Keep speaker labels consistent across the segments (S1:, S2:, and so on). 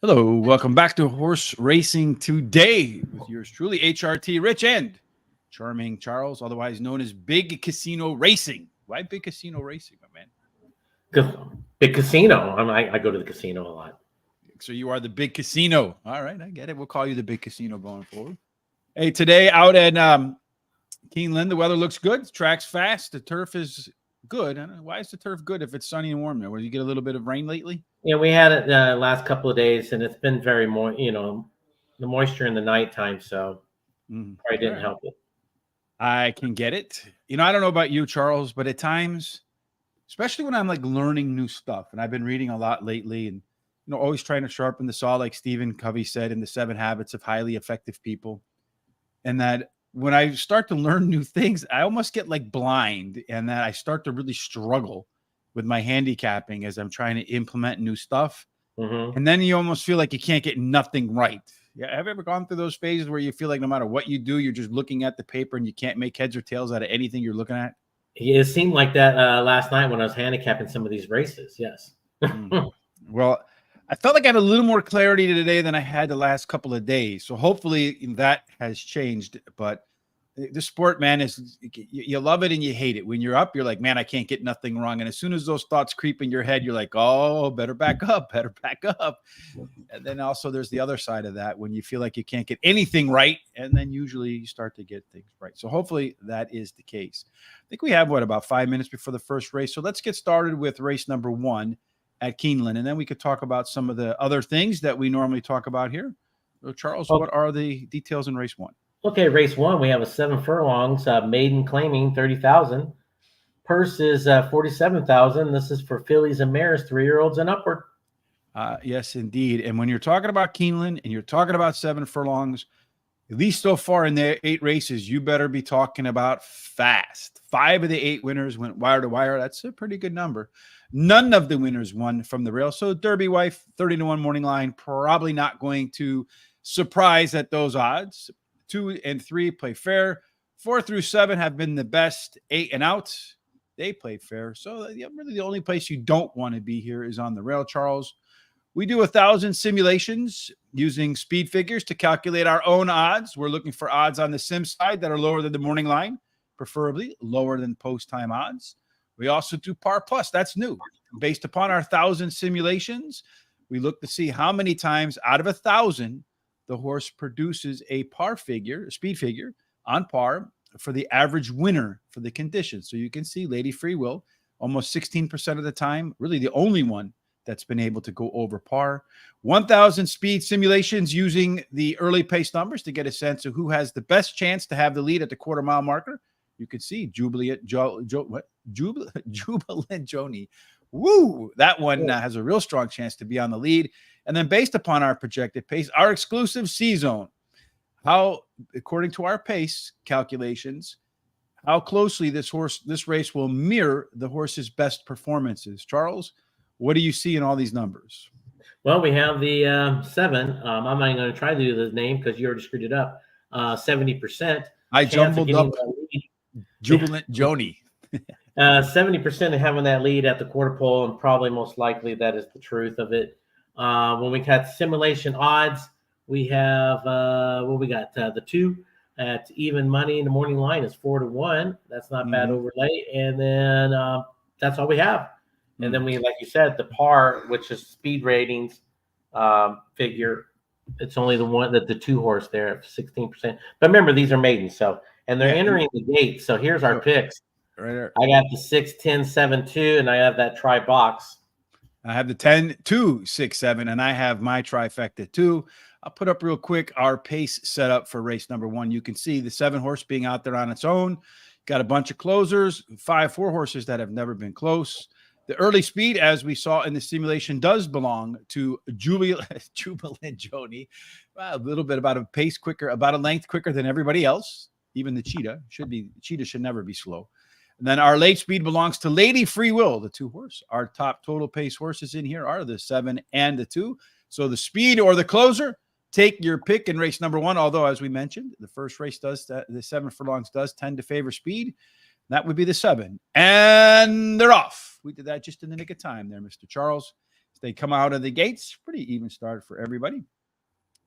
S1: Hello, welcome back to Horse Racing Today with yours truly, HRT Rich and Charming Charles, otherwise known as Big Casino Racing. Why Big Casino Racing, my man?
S2: Big casino. I go to the casino a lot.
S1: So you are the Big Casino. All right, I get it. We'll call you the Big Casino going forward. Hey, today out at Keeneland, the weather looks good. Track's fast. The turf is good. I don't know, why is the turf good if it's sunny and warm there? Did you get a little bit of rain lately?
S2: Yeah, we had it last couple of days, and it's been very the moisture in the nighttime, so probably didn't help it.
S1: I can get it. I don't know about you, Charles, but at times, especially when I'm like learning new stuff, and I've been reading a lot lately, and always trying to sharpen the saw, like Stephen Covey said in the 7 Habits of Highly Effective People, and that when I start to learn new things, I almost get like blind, and that I start to really struggle with my handicapping as I'm trying to implement new stuff. And then you almost feel like you can't get nothing right. Yeah. Have you ever gone through those phases where you feel like no matter what you do, you're just looking at the paper and you can't make heads or tails out of anything you're looking at?
S2: It seemed like that last night when I was handicapping some of these races. Yes.
S1: Well, I felt like I had a little more clarity today than I had the last couple of days. So hopefully that has changed. But the sport, man, is you love it and you hate it. When you're up, you're like, man, I can't get nothing wrong. And as soon as those thoughts creep in your head, you're like, oh, better back up. And then also there's the other side of that when you feel like you can't get anything right. And then usually you start to get things right. So hopefully that is the case. I think we have, about 5 minutes before the first race. So let's get started with race number 1 at Keeneland. And then we could talk about some of the other things that we normally talk about here. So Charles, what are the details in race 1?
S2: Okay, race 1, we have a 7 furlongs, maiden claiming 30,000. Purse is 47,000. This is for fillies and mares, 3-year-olds and upward.
S1: Yes, indeed. And when you're talking about Keeneland and you're talking about 7 furlongs, at least so far in the 8 races, you better be talking about fast. 5 of the 8 winners went wire to wire. That's a pretty good number. None of the winners won from the rail. So Derby Wife, 30-1 morning line, probably not going to surprise at those odds. 2 and 3 play fair. 4 through 7 have been the best. 8 and out, they play fair. So really the only place you don't want to be here is on the rail, Charles. We do 1,000 simulations using speed figures to calculate our own odds. We're looking for odds on the sim side that are lower than the morning line, preferably lower than post-time odds. We also do par plus. That's new. Based upon our 1,000 simulations, we look to see how many times out of 1,000 the horse produces a par figure, a speed figure on par for the average winner for the conditions. So you can see Lady Free Will almost 16% of the time, really the only one that's been able to go over par. 1,000 speed simulations using the early pace numbers to get a sense of who has the best chance to have the lead at the quarter-mile marker. You can see Jubilant Joni. Woo! That one has a real strong chance to be on the lead. And then based upon our projected pace, our exclusive C-zone, how, according to our pace calculations, how closely this race will mirror the horse's best performances. Charles, what do you see in all these numbers?
S2: Well, we have the 7. I'm not going to try to do the name because you already screwed it up. 70%.
S1: I jumbled up Jubilant Joni.
S2: 70% of having that lead at the quarter pole, and probably most likely that is the truth of it. When we got simulation odds, we have the 2 at even money in the morning line is 4-1. That's not bad overlay, and then that's all we have. And then we, like you said, the par, which is speed ratings figure. It's only the 2 horse there at 16%. But remember, these are maidens, and they're entering the gate. So here's our picks.
S1: Right there.
S2: I got the 6, 10, 7, 2, and I have that try box.
S1: I have the 10, 2, 6, 7, and I have my trifecta 2. I'll put up real quick our pace setup for race number 1. You can see the 7 horse being out there on its own. Got a bunch of closers, 5 4 horses that have never been close. The early speed, as we saw in the simulation, does belong to Jubilant Joni. A little bit about a pace quicker, about a length quicker than everybody else. Even the Cheetah should never be slow. And then our late speed belongs to Lady Free Will, the 2 horse. Our top total pace horses in here are the 7 and the 2. So the speed or the closer, take your pick in race number 1. Although, as we mentioned, the first race the 7 furlongs does tend to favor speed. That would be the 7. And they're off. We did that just in the nick of time there, Mr. Charles. They come out of the gates. Pretty even start for everybody.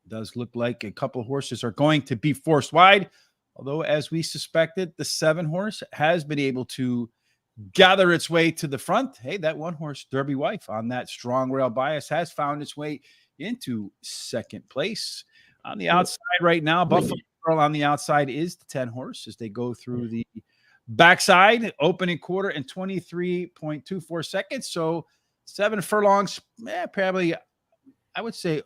S1: Does look like a couple of horses are going to be forced wide. Although, as we suspected, the 7 horse has been able to gather its way to the front. Hey, that 1 horse, Derby Wife, on that strong rail bias, has found its way into second place. On the outside right now, Buffalo Girl on the outside is the 10 horse as they go through the backside, opening quarter in 23.24 seconds. So 7 furlongs, probably, I would say,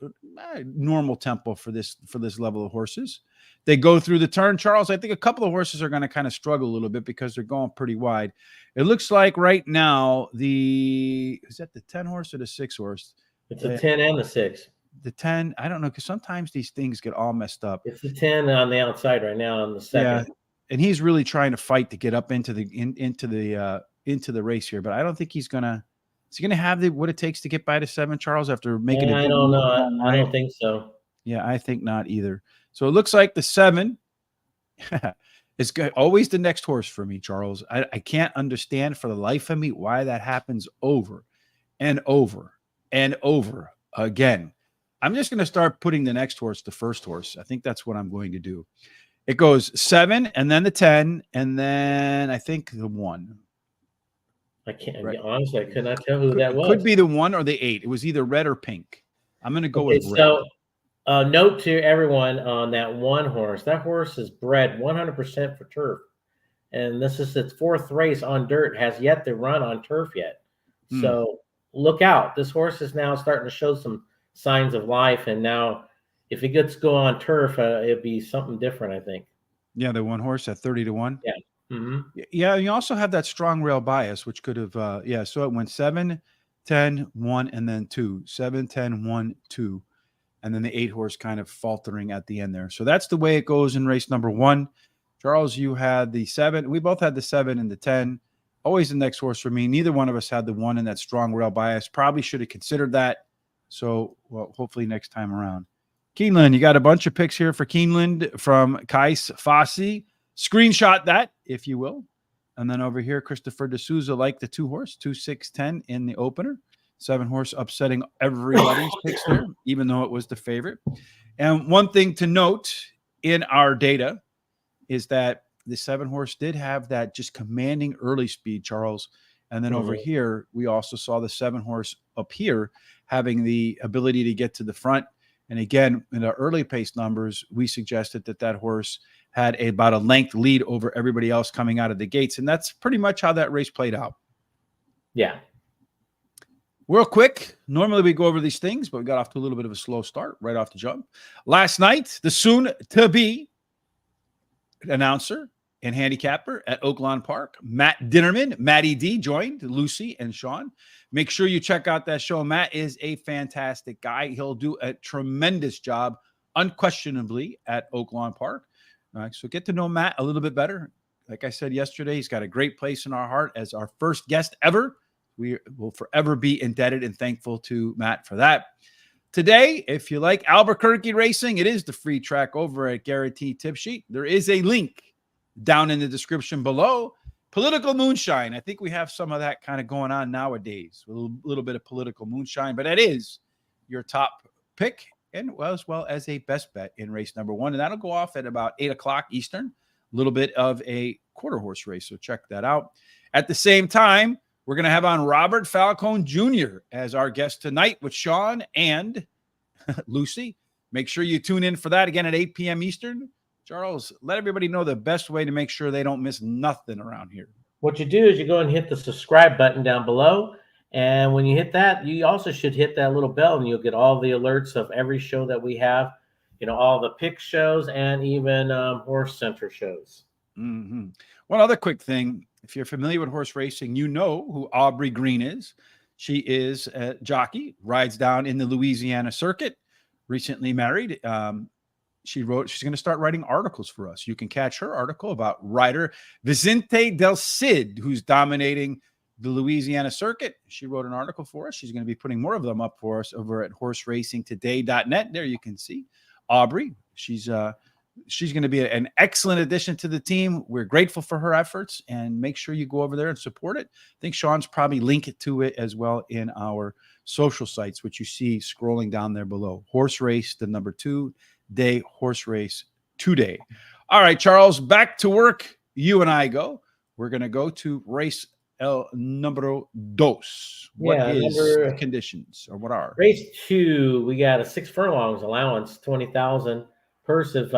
S1: normal tempo for this level of horses. They go through the turn, Charles. I think a couple of horses are going to kind of struggle a little bit because they're going pretty wide. It looks like right now is that the 10 horse or the 6 horse?
S2: It's the 10 and the 6.
S1: The 10, I don't know, because sometimes these things get all messed up.
S2: It's the 10 on the outside right now on the second.
S1: Yeah, and he's really trying to fight to get up into the race here, but I don't think he's gonna. Is he gonna have what it takes to get by the 7, Charles? After making
S2: I don't know. I don't think so.
S1: Yeah, I think not either. So it looks like the 7 is always the next horse for me, Charles. I can't understand for the life of me why that happens over and over and over again. I'm just going to start putting the next horse, the first horse. I think that's what I'm going to do. It goes 7 and then the 10 and then I think the 1.
S2: I can't, honestly, I could not tell who that was.
S1: Could be the 1 or the 8. It was either red or pink. I'm going to go with red.
S2: So note to everyone on that 1 horse. That horse is bred 100% for turf. And this is its 4th race on dirt, has yet to run on turf yet. So look out. This horse is now starting to show some signs of life. And now if it gets to go on turf, it'd be something different, I think.
S1: Yeah, the 1 horse at 30-1.
S2: Yeah. Mm-hmm.
S1: Yeah, you also have that strong rail bias, which could have, so it went 7, 10, 1, and then 2. 7, 10, 1, 2. And then the 8 horse kind of faltering at the end there. So that's the way it goes in race number 1. Charles, you had the 7. We both had the 7 and the 10. Always the next horse for me. Neither one of us had the 1 in that strong rail bias. Probably should have considered that. So, well, hopefully next time around. Keeneland, you got a bunch of picks here for Keeneland from Kais Fossey. Screenshot that, if you will. And then over here, Christopher D'Souza liked the 2 horse, 2, 6, 10 in the opener. 7 horse upsetting everybody's picks there, even though it was the favorite. And one thing to note in our data is that the 7 horse did have that just commanding early speed, Charles. And then over here, we also saw the 7 horse up here having the ability to get to the front. And again, in the early pace numbers, we suggested that horse had about a length lead over everybody else coming out of the gates. And that's pretty much how that race played out.
S2: Yeah.
S1: Real quick, normally we go over these things, but we got off to a little bit of a slow start right off the jump. Last night, the soon-to-be announcer and handicapper at Oaklawn Park, Matt Dinnerman, Matty D, joined Lucy and Sean. Make sure you check out that show. Matt is a fantastic guy. He'll do a tremendous job, unquestionably, at Oaklawn Park. So get to know Matt a little bit better. Like I said yesterday, he's got a great place in our heart as our first guest ever. We will forever be indebted and thankful to Matt for that. Today, if you like Albuquerque racing, it is the free track over at Guarantee Tip Sheet. There is a link down in the description below. Political moonshine. I think we have some of that kind of going on nowadays. A little bit of political moonshine, but that is your top pick, and as well as a best bet in race number 1. And that'll go off at about 8 o'clock Eastern. A little bit of a quarter horse race, so check that out. At the same time, we're going to have on Robert Falcone Jr. as our guest tonight with Sean and Lucy. Make sure you tune in for that again at 8 p.m. Eastern. Charles, let everybody know the best way to make sure they don't miss nothing around here.
S2: What you do is you go and hit the subscribe button down below. And when you hit that, you also should hit that little bell and you'll get all the alerts of every show that we have, all the pick shows and even Horse Center shows.
S1: Mm-hmm. One other quick thing. If you're familiar with horse racing, you know who Aubrey Green is. She is a jockey, rides down in the Louisiana circuit, recently married. She's going to start writing articles for us. You can catch her article about rider Vicente Del Cid, who's dominating the Louisiana circuit. She wrote an article for us. She's going to be putting more of them up for us over at horseracingtoday.net. There you can see Aubrey. She's She's going to be an excellent addition to the team. We're grateful for her efforts, and make sure you go over there and support it. I think Sean's probably linked to it as well in our social sites, which you see scrolling down there below. Horse Race, the number 2 day horse race today. All right, Charles, back to work. You and I go. We're going to go to race el número dos. What is the conditions, or what are?
S2: Race 2, we got a 6 furlongs allowance, 20,000. Purse of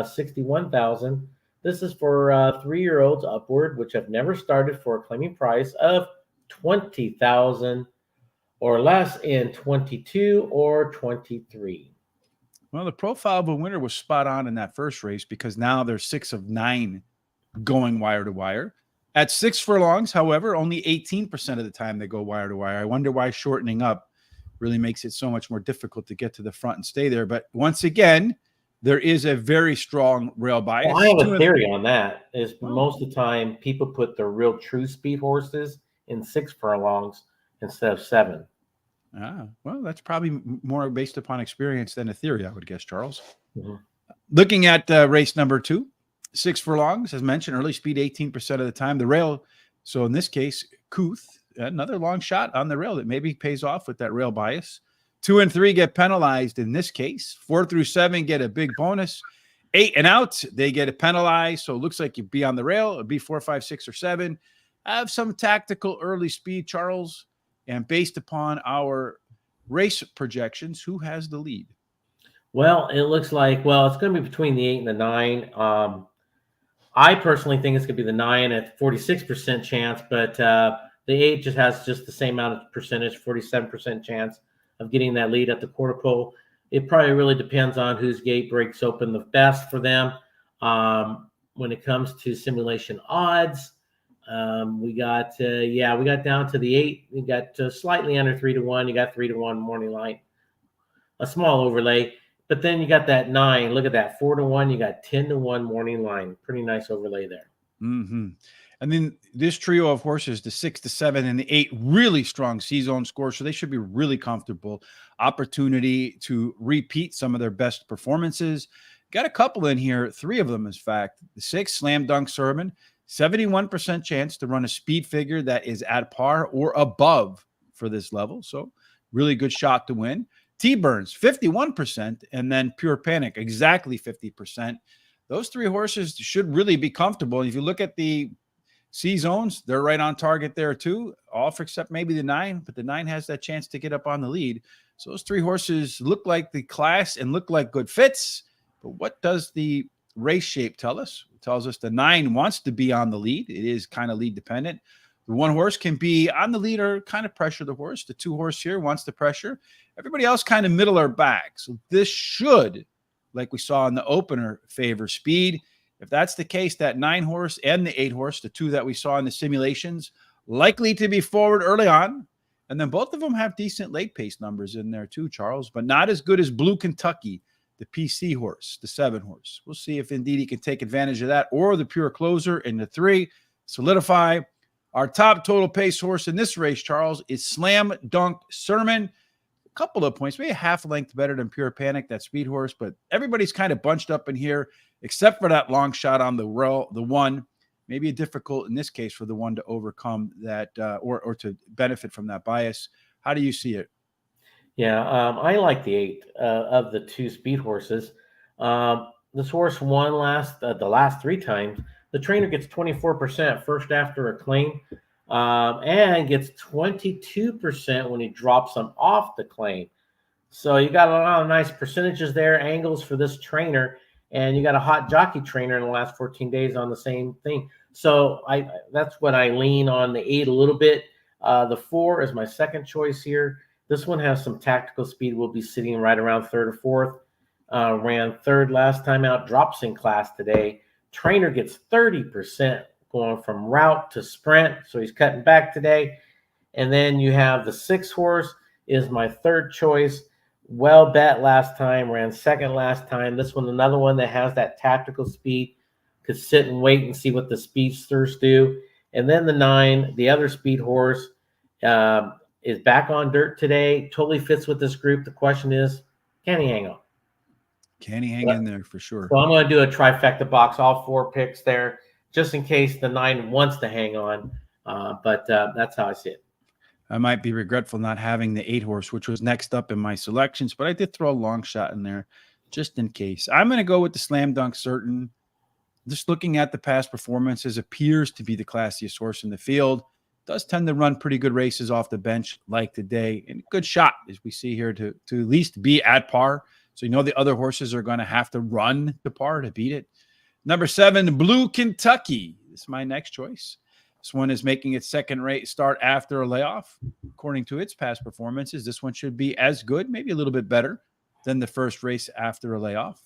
S2: 61,000. This is for 3-year-olds upward, which have never started, for a claiming price of 20,000 or less in 22 or 23.
S1: Well, the profile of a winner was spot on in that first race, because now there's 6 of 9 going wire to wire. At 6 furlongs, however, only 18% of the time they go wire to wire. I wonder why shortening up really makes it so much more difficult to get to the front and stay there. But once again, there is a very strong rail bias.
S2: Well, I have a theory on that. Is most of the time people put their real true speed horses in 6 furlongs instead of 7.
S1: Well, that's probably more based upon experience than a theory, I would guess, Charles. Mm-hmm. Looking at race number 2, 6 furlongs, as mentioned, early speed 18% of the time. The rail, so in this case, Kuth, another long shot on the rail that maybe pays off with that rail bias. 2 and 3 get penalized in this case. 4 through 7 get a big bonus. 8 and out, they get a penalized. So it looks like you'd be on the rail. It'd be 4, 5, 6, or 7. Have some tactical early speed, Charles. And based upon our race projections, who has the lead?
S2: Well, it looks like, it's going to be between the 8 and the 9. I personally think it's going to be the 9 at 46% chance, but the 8 has the same amount of percentage, 47% chance of getting that lead at the quarter pole. It probably really depends on whose gate breaks open the best for them. When it comes to simulation odds, we got down to the 8. We got slightly under 3-1. You got 3-1 morning line, a small overlay. But then you got that 9. Look at that, 4-1. You got 10-1 morning line. Pretty nice overlay there.
S1: Mm-hmm. And then this trio of horses, the 6, the 7, and the 8, really strong C-zone scores, so they should be really comfortable. Opportunity to repeat some of their best performances. Got a couple in here, 3 of them, in fact. The 6, Slam Dunk Sermon, 71% chance to run a speed figure that is at par or above for this level, so really good shot to win. T-Burns, 51%, and then Pure Panic, exactly 50%. Those 3 horses should really be comfortable. If you look at the C-zones, they're right on target there too, all for except maybe the 9, but the 9 has that chance to get up on the lead. So those 3 horses look like the class and look like good fits. But what does the race shape tell us? It tells us the 9 wants to be on the lead. It is kind of lead dependent. The 1 horse can be on the lead or kind of pressure the horse. The 2 horse here wants to pressure. Everybody else kind of middle or back. So this should, like we saw in the opener, favor speed. If that's the case, that 9 horse and the 8 horse, the 2 that we saw in the simulations, likely to be forward early on. And then both of them have decent late pace numbers in there too, Charles, but not as good as Blue Kentucky, the PC horse, the 7 horse. We'll see if indeed he can take advantage of that, or the Pure Closer in the 3. Solidify. Our top total pace horse in this race, Charles, is Slam Dunk Sermon. A couple of points, maybe a half length better than Pure Panic, that speed horse, but everybody's kind of bunched up in here, except for that long shot on the 1. Maybe a difficult in this case for the 1 to overcome that or to benefit from that bias. How do you see it?
S2: Yeah, I like the 8 of the 2 speed horses. This horse won the last 3 times. The trainer gets 24% first after a claim, and gets 22% when he drops them off the claim. So you got a lot of nice percentages there, angles for this trainer, and you got a hot jockey trainer in the last 14 days on the same thing. So that's what I lean on the 8 a little bit. The 4 is my second choice here. This one has some tactical speed. We'll be sitting right around 3rd or 4th. Ran 3rd last time out, drops in class today. Trainer gets 30% going from route to sprint, so he's cutting back today. And then you have the 6 horse is my 3rd choice. Well bet last time, ran 2nd last time. This one, another one that has that tactical speed, could sit and wait and see what the speedsters do. And then the 9, the other speed horse, is back on dirt today. Totally fits with this group. The question is, can he hang on?
S1: Can he hang in there for sure?
S2: So I'm going to do a trifecta box, all 4 picks there, just in case the 9 wants to hang on. But that's how I see it.
S1: I might be regretful not having the 8 horse, which was next up in my selections, but I did throw a long shot in there just in case. I'm going to go with the slam dunk certain. Just looking at the past performances, appears to be the classiest horse in the field. Does tend to run pretty good races off the bench like today, and good shot as we see here to at least be at par. So you know the other horses are going to have to run to par to beat it. Number 7, Blue Kentucky. This is my next choice. This one is making its second rate start after a layoff. According to its past performances, this one should be as good, maybe a little bit better than the first race after a layoff.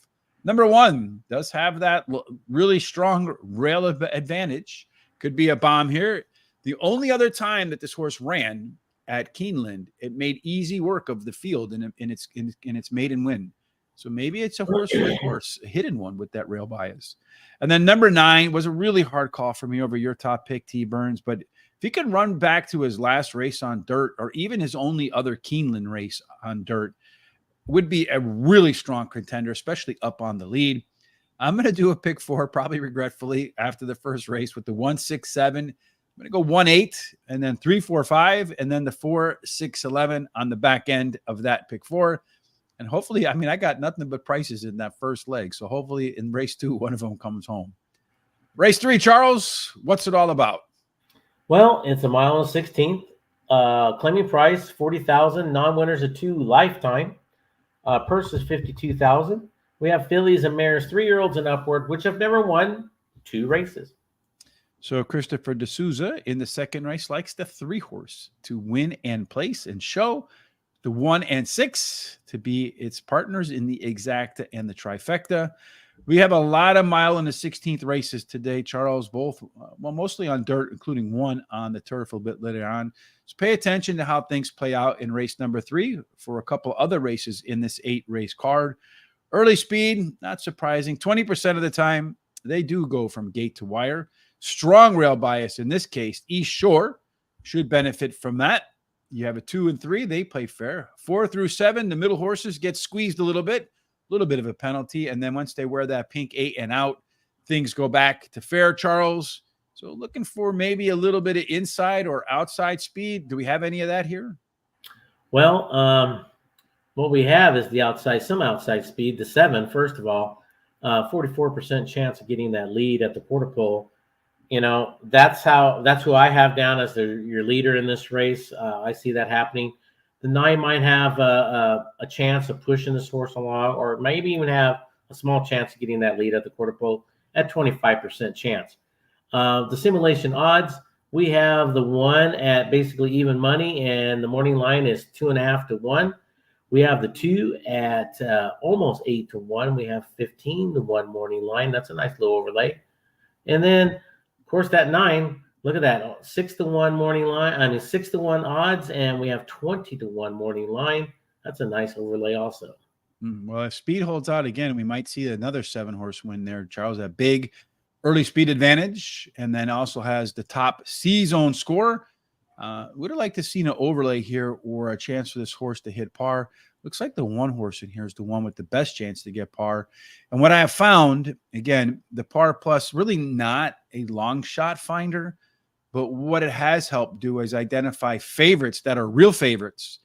S1: Number 1 does have that really strong rail advantage. Could be a bomb here. The only other time that this horse ran at Keeneland, it made easy work of the field in its maiden win. So maybe it's a horse for the course, a hidden one with that rail bias. And then number 9 was a really hard call for me over your top pick, T. Burns. But if he can run back to his last race on dirt, or even his only other Keeneland race on dirt, would be a really strong contender, especially up on the lead. I'm going to do a pick 4, probably regretfully, after the first race with the 1, 6, 7. I'm going to go 1, 8, and then 3, 4, 5, and then the 4, 6, 11 on the back end of that pick 4. And hopefully, I mean, I got nothing but prices in that first leg. So hopefully in race 2, one of them comes home. Race 3, Charles, what's it all about?
S2: Well, it's a mile and 16th. Claiming price, $40,000. Non-winners of 2 lifetime. Purse is $52,000. We have fillies and mares, 3-year-olds and upward, which have never won 2 races.
S1: So Christopher D'Souza in the second race likes the 3 horse to win and place and show. The 1 and 6 to be its partners in the exacta and the trifecta. We have a lot of mile and the 16th races today, Charles, both, mostly on dirt, including one on the turf a bit later on. So pay attention to how things play out in race number 3 for a couple other races in this 8-race card. Early speed, not surprising. 20% of the time, they do go from gate to wire. Strong rail bias in this case. East Shore should benefit from that. You have a 2 and 3, they play fair. 4 through 7, the middle horses get squeezed a little bit of a penalty. And then once they wear that pink 8 and out, things go back to fair, Charles. So looking for maybe a little bit of inside or outside speed. Do we have any of that here?
S2: Well, what we have is some outside speed. The 7, first of all, 44% chance of getting that lead at the quarter pole. You know, that's who I have down as your leader in this race. I see that happening. The 9 might have a chance of pushing this horse along, or maybe even have a small chance of getting that lead at the quarter pole at 25% chance. The simulation odds, we have the 1 at basically even money, and the morning line is 2.5 to 1. We have the 2 at almost 8 to 1. We have 15 to 1 morning line. That's a nice little overlay. And then, of course, that 9, look at that, 6 to 1 morning line. 6 to 1 odds, and we have 20 to 1 morning line. That's a nice overlay also.
S1: Well, if speed holds out again, we might see another 7-horse win there. Charles, a big early speed advantage, and then also has the top C-zone score. Would have liked to see an overlay here or a chance for this horse to hit par. Looks like the 1 horse in here is the one with the best chance to get par. And what I have found, again, the par plus really not a long shot finder, but what it has helped do is identify favorites that are real favorites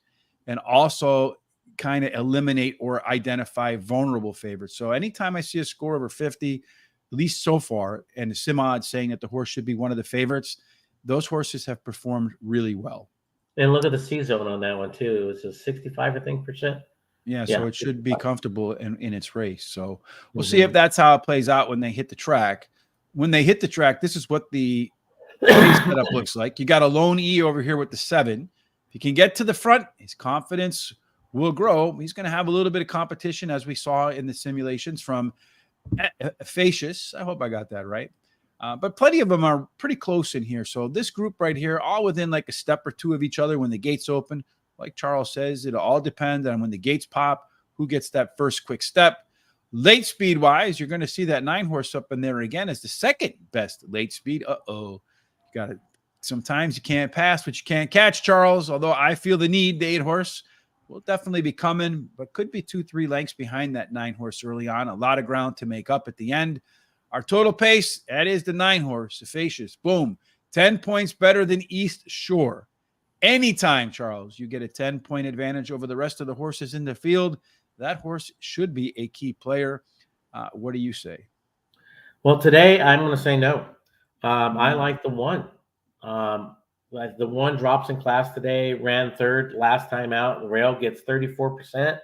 S1: and also kind of eliminate or identify vulnerable favorites. So anytime I see a score over 50, at least so far, and the sim odds saying that the horse should be one of the favorites, those horses have performed really well.
S2: And look at the C-zone on that one, too. It's a 65, I think, percent.
S1: Yeah, so it should be comfortable in its race. So we'll see if that's how it plays out when they hit the track. When they hit the track, this is what the race setup looks like. You got a lone E over here with the 7. If he can get to the front, his confidence will grow. He's going to have a little bit of competition, as we saw in the simulations, from Facious. I hope I got that right. But plenty of them are pretty close in here. So this group right here, all within like a step or 2 of each other when the gates open. Like Charles says, it'll all depend on when the gates pop, who gets that first quick step. Late speed wise, you're going to see that 9 horse up in there again as the second best late speed. Got it. Sometimes you can't pass, but you can't catch, Charles. Although I feel the need, the 8 horse. will definitely be coming, but could be 2-3 lengths behind that 9-horse early on. A lot of ground to make up at the end. Our total pace, that is the 9-horse, Effacious. Boom. 10 points better than East Shore. Anytime, Charles, you get a 10-point advantage over the rest of the horses in the field, that horse should be a key player. What do you say?
S2: Well, today I'm going to say no. I like the 1. Like the 1 drops in class today, ran 3rd last time out. The rail gets 34%.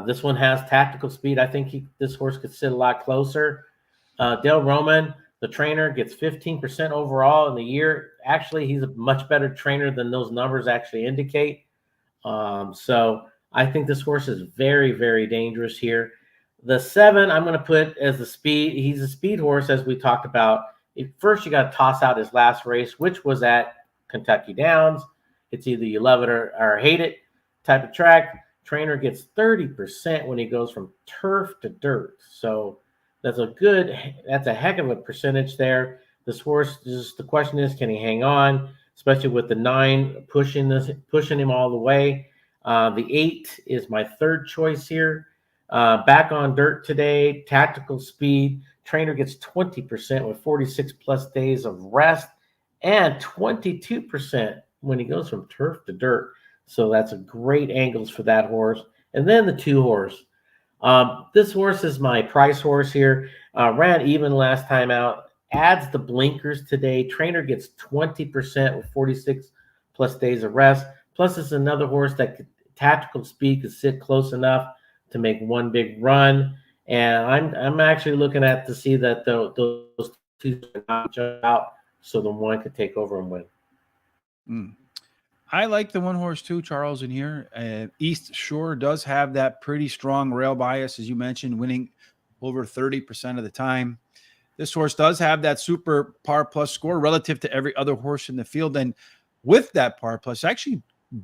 S2: This one has tactical speed. I think this horse could sit a lot closer. Dale Roman, the trainer, gets 15% overall in the year. Actually, he's a much better trainer than those numbers actually indicate. So I think this horse is very, very dangerous here. The 7, I'm going to put as the speed. He's a speed horse, as we talked about. First, you got to toss out his last race, which was at Kentucky Downs. It's either you love it or hate it type of track. Trainer gets 30% when he goes from turf to dirt. So that's a heck of a percentage there. This horse, the question is, can he hang on, especially with the 9 pushing him all the way. The 8 is my 3rd choice here. Back on dirt today, tactical speed. Trainer gets 20% with 46 plus days of rest and 22% when he goes from turf to dirt. So that's a great angles for that horse. And then the 2 horse. This horse is my price horse here. Ran even last time out. Adds the blinkers today. Trainer gets 20% with 46 plus days of rest. Plus, it's another horse that tactical speed could sit close enough to make one big run. And I'm actually looking at to see that those 2 not jump out, so the 1 could take over and win.
S1: I like the 1 horse too, Charles, in here. East Shore does have that pretty strong rail bias, as you mentioned, winning over 30% of the time. This horse does have that super par plus score relative to every other horse in the field. And with that par plus, actually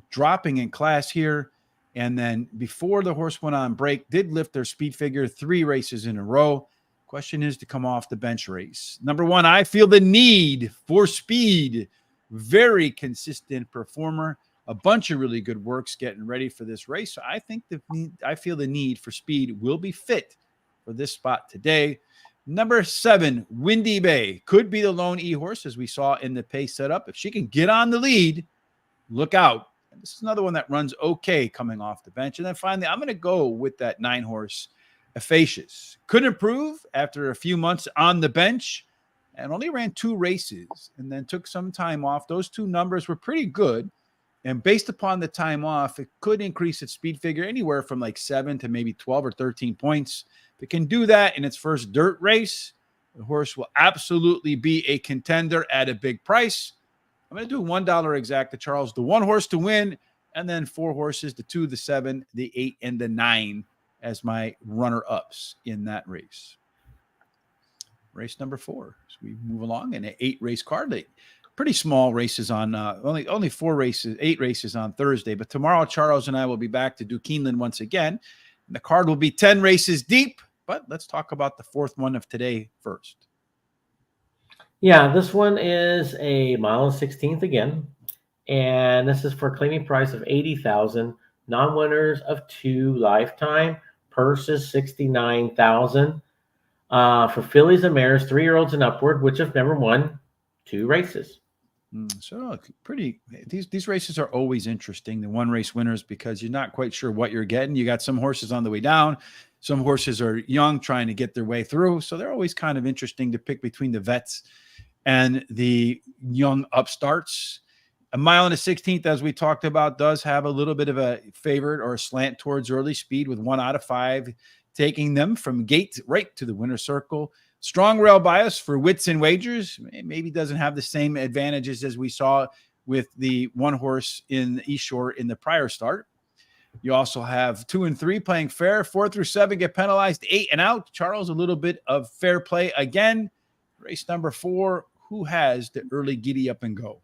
S1: dropping in class here. And then before the horse went on break, did lift their speed figure 3 races in a row. Question is to come off the bench race. Number 1, I feel the need for speed. Very consistent performer. A bunch of really good works getting ready for this race. So I feel the need for speed will be fit for this spot today. Number 7, Windy Bay. Could be the lone E-horse, as we saw in the pace setup. If she can get on the lead, look out. And this is another one that runs okay coming off the bench. And then finally, I'm going to go with that 9-horse, Effacious. Could improve after a few months on the bench and only ran 2 races and then took some time off. Those 2 numbers were pretty good. And based upon the time off, it could increase its speed figure anywhere from like 7 to maybe 12 or 13 points. If it can do that in its first dirt race, the horse will absolutely be a contender at a big price. I'm going to do $1 exacta, Charles. The 1 horse to win, and then 4 horses, the 2, the 7, the 8, and the 9 as my runner-ups in that race. Race number 4. So we move along in an 8-race card. Pretty small races on only 4 races, 8 races on Thursday. But tomorrow, Charles and I will be back to do Keeneland once again. And the card will be 10 races deep. But let's talk about the 4th one of today first.
S2: Yeah, this one is a 1.16 again. And this is for a claiming price of $80,000. Non-winners of 2 lifetime. Purse is $69,000. For fillies and mares, 3-year-olds and upward, which have never won 2 races.
S1: So pretty. These races are always interesting. The 1-race winners, because you're not quite sure what you're getting. You got some horses on the way down. Some horses are young, trying to get their way through. So they're always kind of interesting to pick between the vets and the young upstarts. A 1.16 miles, as we talked about, does have a little bit of a favorite or a slant towards early speed, with 1 out of 5 taking them from gate right to the winner's circle. Strong rail bias for wits and wagers. Maybe doesn't have the same advantages as we saw with the 1 horse in East Shore in the prior start. You also have 2 and 3 playing fair. 4 through 7 get penalized. 8 and out. Charles, a little bit of fair play again. Race number 4. Who has the early giddy up and go?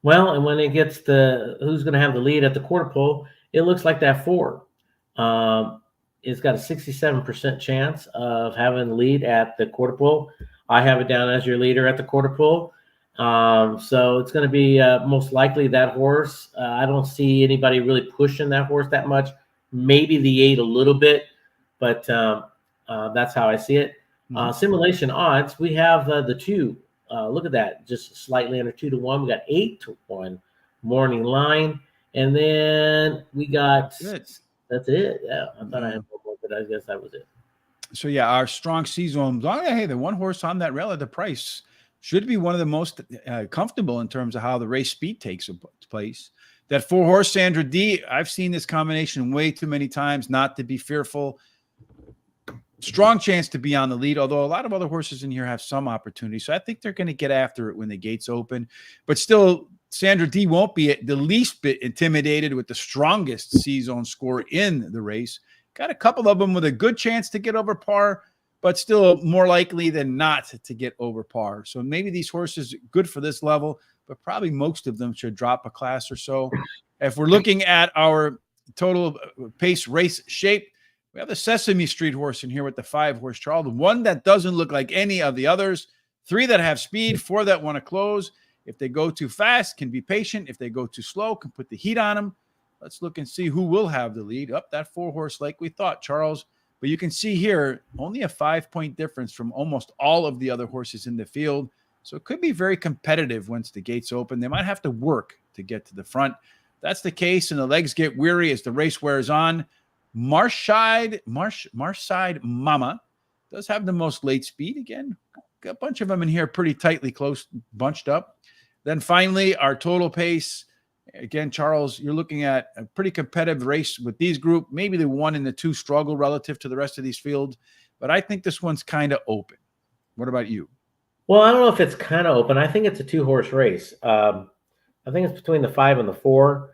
S2: Well, and when it gets to who's going to have the lead at the quarter pole, it looks like that 4. It's got a 67% chance of having the lead at the quarter pole. I have it down as your leader at the quarter pole. So it's going to be most likely that horse. I don't see anybody really pushing that horse that much. Maybe the 8 a little bit, but that's how I see it. Simulation odds, we have the 2. Look at that, just slightly under 2-1. We got 8-1 morning line, and then we got that's it. Yeah, I thought I had one more, but I guess that was it.
S1: So yeah, our strong C zone. Hey, the one horse on that relative price should be one of the most comfortable in terms of how the race speed takes place. That 4 horse Sandra D, I've seen this combination way too many times not to be fearful. Strong chance to be on the lead, although a lot of other horses in here have some opportunity. So I think they're going to get after it when the gates open. But still, Sandra D won't be the least bit intimidated with the strongest C-zone score in the race. Got a couple of them with a good chance to get over par, but still more likely than not to get over par. So maybe these horses are good for this level, but probably most of them should drop a class or so. If we're looking at our total pace race shape, we have the Sesame Street horse in here with the 5 horse Charles, one that doesn't look like any of the others, 3 that have speed, 4 that want to close. If they go too fast, can be patient. If they go too slow, can put the heat on them. Let's look and see who will have the lead. Up that 4 horse like we thought, Charles. But you can see here only a 5-point difference from almost all of the other horses in the field. So it could be very competitive once the gates open. They might have to work to get to the front. That's the case, and the legs get weary as the race wears on. Marshside Mama does have the most late speed. Again, a bunch of them in here pretty tightly close, bunched up. Then finally, our total pace. Again, Charles, you're looking at a pretty competitive race with these group. Maybe the 1 and the 2 struggle relative to the rest of these fields, but I think this one's kind of open. What about you?
S2: Well, I don't know if it's kind of open. I think it's a 2-horse race. I think it's between the 5 and the 4.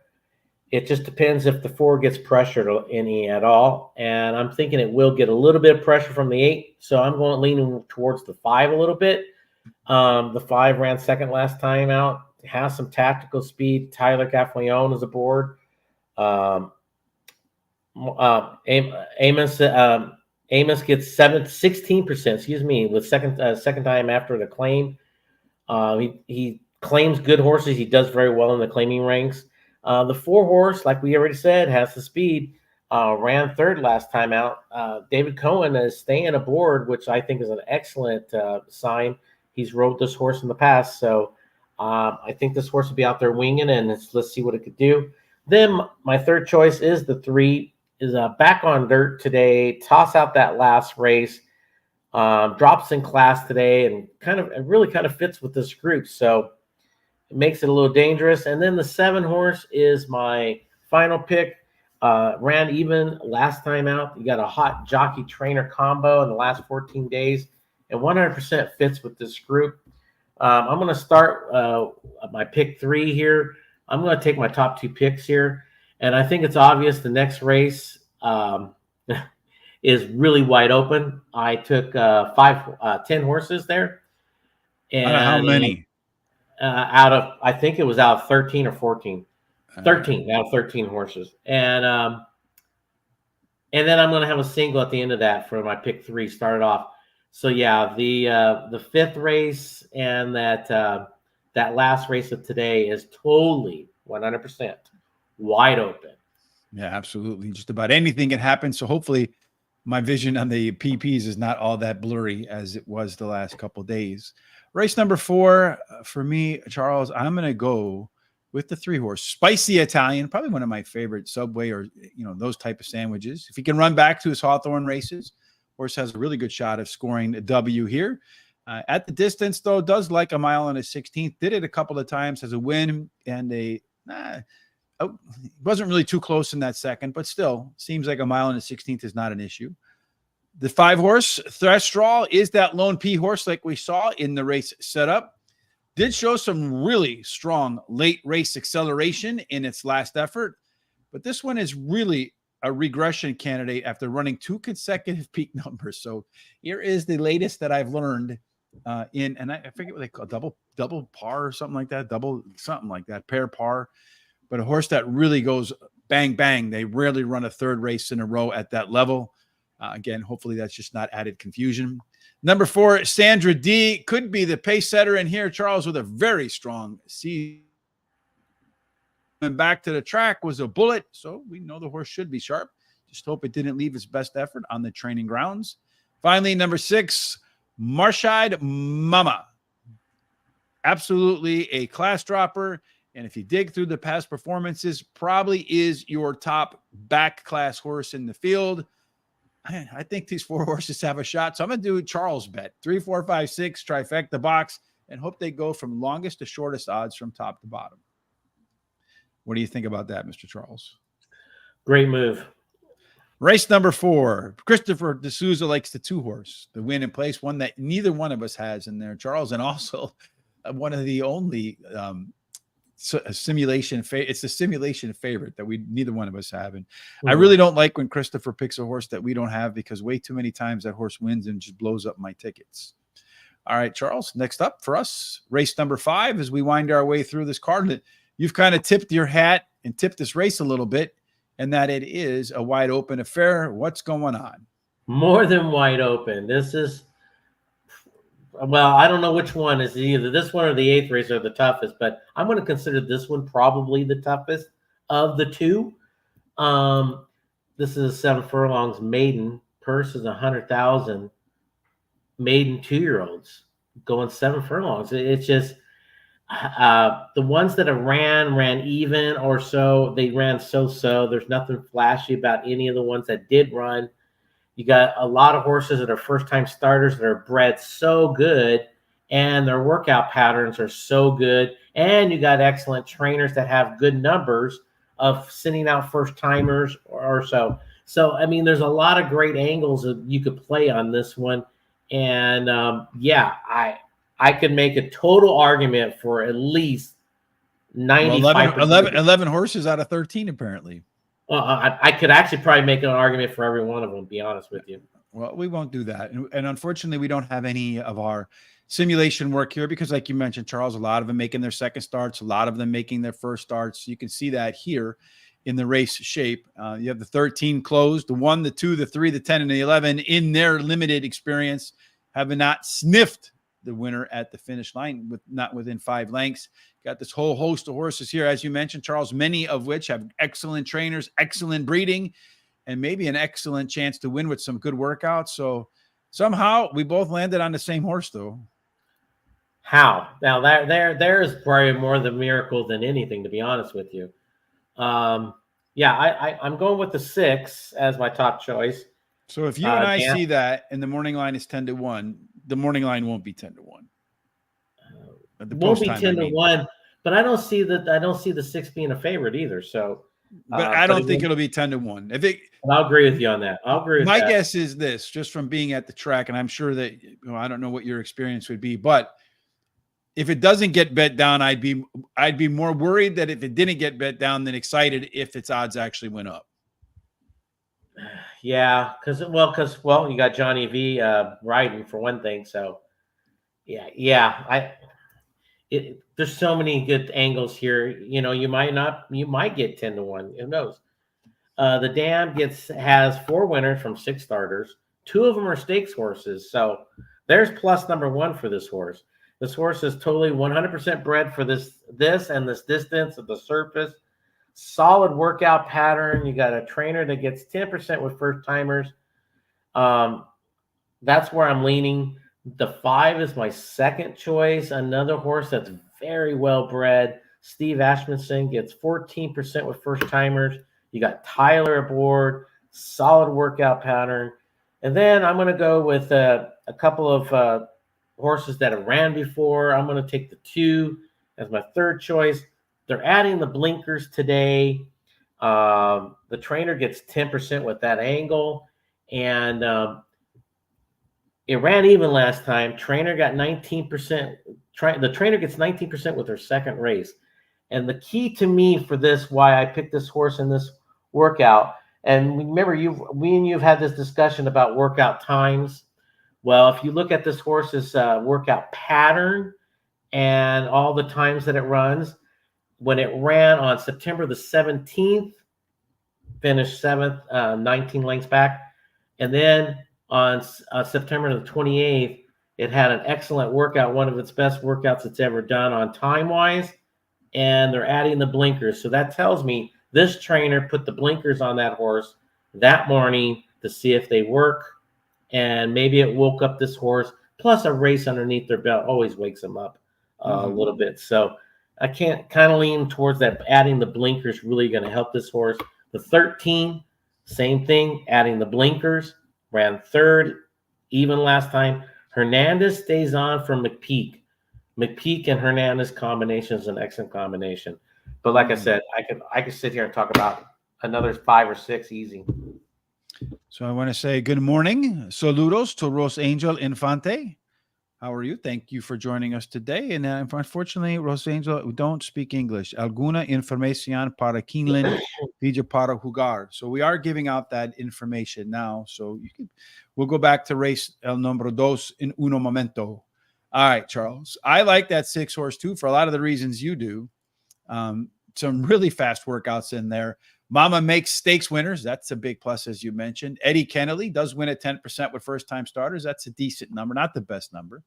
S2: It just depends if the 4 gets pressured any at all. And I'm thinking it will get a little bit of pressure from the 8. So I'm going leaning towards the 5 a little bit. The 5 ran second last time out, has some tactical speed. Tyler Caffleone is aboard. Amos gets 16%, with second time after the claim. He claims good horses. He does very well in the claiming ranks. The 4 horse, like we already said, has the speed. Ran 3rd last time out. David Cohen is staying aboard, which I think is an excellent sign. He's rode this horse in the past, so I think this horse will be out there winging, and let's see what it could do. Then my 3rd choice is the 3, is back on dirt today. Toss out that last race. Drops in class today, and it really fits with this group. So it makes it a little dangerous. And then the 7 horse is my final pick. Ran even last time out. You got a hot jockey trainer combo in the last 14 days, and 100% fits with this group. I'm going to start my pick 3 here. I'm going to take my top 2 picks here, and I think it's obvious the next race is really wide open. I took 10 horses there.
S1: And how many?
S2: I think it was out of 13 or 14. 13 out of 13 horses. And then I'm going to have a single at the end of that for my pick 3 started off. So yeah, the 5th race and that last race of today is totally 100% wide open.
S1: Yeah, absolutely. Just about anything can happen. So hopefully my vision on the PPs is not all that blurry as it was the last couple of days. Race number 4 for me, Charles, I'm going to go with the 3 horse Spicy Italian, probably one of my favorite Subway or, those type of sandwiches. If he can run back to his Hawthorne races, horse has a really good shot of scoring a W here. At the distance, though, does like a mile and a 16th. Did it a couple of times, has a win, and wasn't really too close in that second, but still seems like a mile and a 16th is not an issue. The 5 horse Threstraw is that lone P horse like we saw in the race setup. Did show some really strong late race acceleration in its last effort, but this one is really a regression candidate after running 2 consecutive peak numbers. So here is the latest that I've learned and I forget what they call double par or something like that, pair par. But a horse that really goes bang, bang. They rarely run a 3rd race in a row at that level. Again, hopefully that's just not added confusion. Number 4, Sandra D. Could be the pace setter in here. Charles with a very strong season. And back to the track was a bullet, so we know the horse should be sharp. Just hope it didn't leave its best effort on the training grounds. Finally, number 6, Marshide Mama. Absolutely a class dropper. And if you dig through the past performances, probably is your top back class horse in the field. I think these 4 horses have a shot. So I'm going to do Charles bet 3, 4, 5, 6, trifecta box, and hope they go from longest to shortest odds from top to bottom. What do you think about that, Mr. Charles?
S2: Great move.
S1: Race number 4, Christopher D'Souza likes the 2 horse, the win in place, one that neither one of us has in there, Charles, and also one of the only simulation. It's a simulation favorite that neither one of us have, and I really don't like when Christopher picks a horse that we don't have, because way too many times that horse wins and just blows up my tickets. All right, Charles. Next up for us, race number 5, as we wind our way through this card. You've kind of tipped your hat and tipped this race a little bit, and that it is a wide open affair. What's going on?
S2: More than wide open. This is, well, I don't know which one is either this one or the 8th race are the toughest, but I'm going to consider this one probably the toughest of the 2. This is 7 furlongs maiden. Purse is 100,000. Maiden 2-year-olds going 7 furlongs. It's just the ones that have ran even or so. They ran so. There's nothing flashy about any of the ones that did run. You got a lot of horses that are first-time starters that are bred so good, and their workout patterns are so good. And you got excellent trainers that have good numbers of sending out first-timers or so. So, I mean, there's a lot of great angles that you could play on this one. And, I could make a total argument for at least 95%.
S1: 11 horses out of 13, apparently.
S2: Well, I could actually probably make an argument for every one of them, to be honest with you.
S1: Well, we won't do that. And unfortunately, we don't have any of our simulation work here because, like you mentioned, Charles, a lot of them making their second starts, a lot of them making their first starts. You can see that here in the race shape. You have the 13 closed, the 1, the 2, the 3, the 10, and the 11 in their limited experience, have not sniffed the winner at the finish line, not within 5 lengths. Got this whole host of horses here, as you mentioned, Charles, many of which have excellent trainers, excellent breeding, and maybe an excellent chance to win with some good workouts. So somehow we both landed on the same horse, though.
S2: How? Now there is probably more the miracle than anything, to be honest with you. I'm going with the 6 as my top choice.
S1: So if you and I see that and the morning line is 10-1, the morning line won't be 10-1.
S2: Won't be 10-1, but I don't see the 6 being a favorite either. So,
S1: but I don't think it'll be 10-1.
S2: I'll agree with you on that. I'll agree with
S1: my
S2: that.
S1: guess is this, just from being at the track, and I'm sure that I don't know what your experience would be, but if it doesn't get bet down, I'd be more worried that if it didn't get bet down than excited if its odds actually went up.
S2: Yeah, because you got Johnny V riding for one thing. So there's so many good angles here. You might get 10-1. Who knows? The Dam has 4 winners from 6 starters. 2 of them are stakes horses. So there's plus number 1 for this horse. This horse is totally 100% bred for this and this distance of the surface. Solid workout pattern. You got a trainer that gets 10% with first timers. That's where I'm leaning. The 5 is my second choice. Another horse that's very well bred. Steve Ashmanson gets 14% with first timers. You got Tyler aboard. Solid workout pattern. And then I'm going to go with a couple of horses that have ran before. I'm going to take the 2 as my third choice. They're adding the blinkers today. The trainer gets 10% with that angle. And it ran even last time. Trainer got 19%. The trainer gets 19% with her second race. And the key to me for this, why I picked this horse in this workout, and remember, we and you've had this discussion about workout times. Well, if you look at this horse's workout pattern and all the times that it runs, when it ran on September the 17th, finished 7th, 19 lengths back. And then on September the 28th, It had an excellent workout, one of its best workouts it's ever done on time-wise, and they're adding the blinkers. So that tells me this trainer put the blinkers on that horse that morning to see if they work, and maybe it woke up this horse. Plus, a race underneath their belt always wakes them up a little bit. So I can't kind of lean towards that. Adding the blinkers really going to help this horse. The 13, same thing, adding the blinkers, ran third, even last time. Hernandez stays on from McPeak. McPeak and Hernandez combination is an excellent combination. But like I said, I could sit here and talk about another 5 or 6 easy.
S1: So I want to say good morning. Saludos to Rose Angel Infante. How are you? Thank you for joining us today. And unfortunately, Rose Angel, we don't speak English. Alguna información para Keeneland, Villa para jugar. So we are giving out that information now. So we'll go back to race el número 2 in uno momento. All right, Charles. I like that 6 horse too for a lot of the reasons you do. Some really fast workouts in there. Mama makes stakes winners. That's a big plus, as you mentioned. Eddie Kennedy does win at 10% with first-time starters. That's a decent number, not the best number.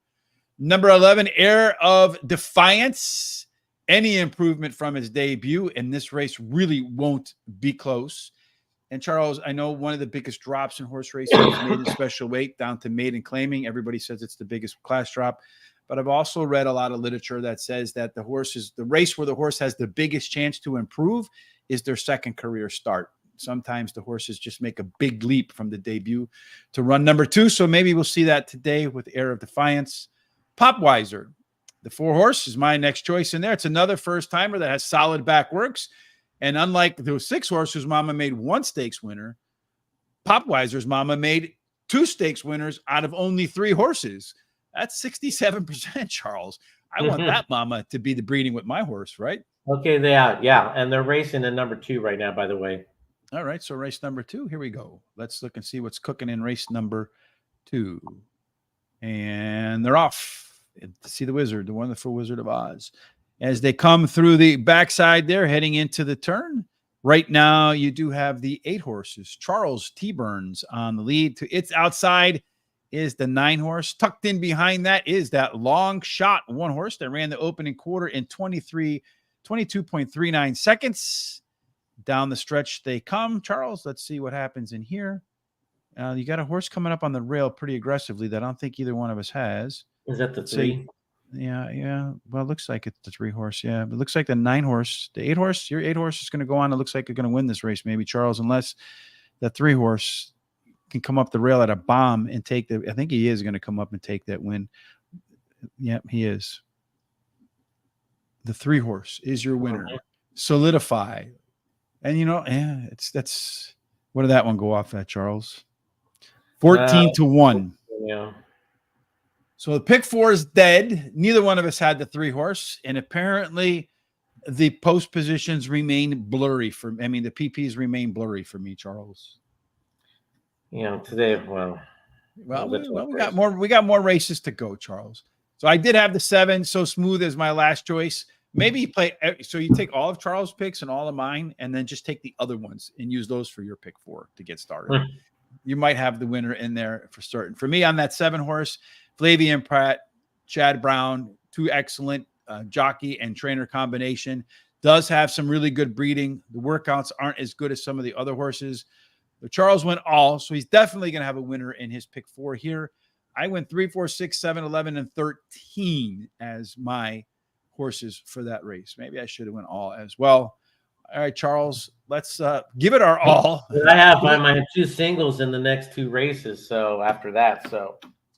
S1: Number 11, Heir of Defiance. Any improvement from his debut, and this race really won't be close. And Charles, I know one of the biggest drops in horse racing is made in special weight down to maiden claiming. Everybody says it's the biggest class drop. But I've also read a lot of literature that says that the race where the horse has the biggest chance to improve is their second career start. Sometimes the horses just make a big leap from the debut to run number 2. So maybe we'll see that today with Heir of Defiance. Popweiser, the 4 horse, is my next choice in there. It's another first timer that has solid back works. And unlike the 6 horse whose mama made 1 stakes winner, Popweiser's mama made 2 stakes winners out of only 3 horses. That's 67%, Charles. I want that mama to be the breeding with my horse, right?
S2: Okay, yeah. And they're racing in number 2 right now, by the way.
S1: All right, so race number 2, here we go. Let's look and see what's cooking in race number 2. And they're off to see the wizard, the wonderful Wizard of Oz. As they come through the backside there, heading into the turn. Right now, you do have the 8 horses. Charles T. Burns on the lead. To its outside is the 9 horse. Tucked in behind that is that long shot 1 horse that ran the opening quarter in 22.39 seconds. Down the stretch they come. Charles, let's see what happens in here. You got a horse coming up on the rail pretty aggressively that I don't think either one of us has.
S2: Is that the 3?
S1: Yeah. Well, it looks like it's the 3 horse. Yeah, but it looks like the 9 horse, the 8 horse, your 8 horse is going to go on. It looks like you're going to win this race, maybe, Charles, unless the 3 horse can come up the rail at a bomb and take I think he is going to come up and take that win. Yep, he is. The 3 horse is your winner. Solidify. And that's what did that one go off at, Charles? 14-1.
S2: Yeah.
S1: So the pick 4 is dead. Neither one of us had the 3 horse, and apparently the post positions remain blurry the PPs remain blurry for me, Charles.
S2: Today,
S1: we got more races to go, Charles. So I did have the 7, So Smooth as my last choice. Maybe you take all of Charles' picks and all of mine, and then just take the other ones and use those for your pick 4 to get started. You might have the winner in there for certain. For me, on that 7 horse, Flavian Pratt, Chad Brown, 2 excellent jockey and trainer combination. Does have some really good breeding. The workouts aren't as good as some of the other horses. But Charles went all, so he's definitely going to have a winner in his pick 4 here. I went 3, 4, 6, 7, 11, and 13 as my horses for that race. Maybe I should have went all as well. All right, Charles, let's give it our all.
S2: I have my 2 singles in the next 2 races. So after that,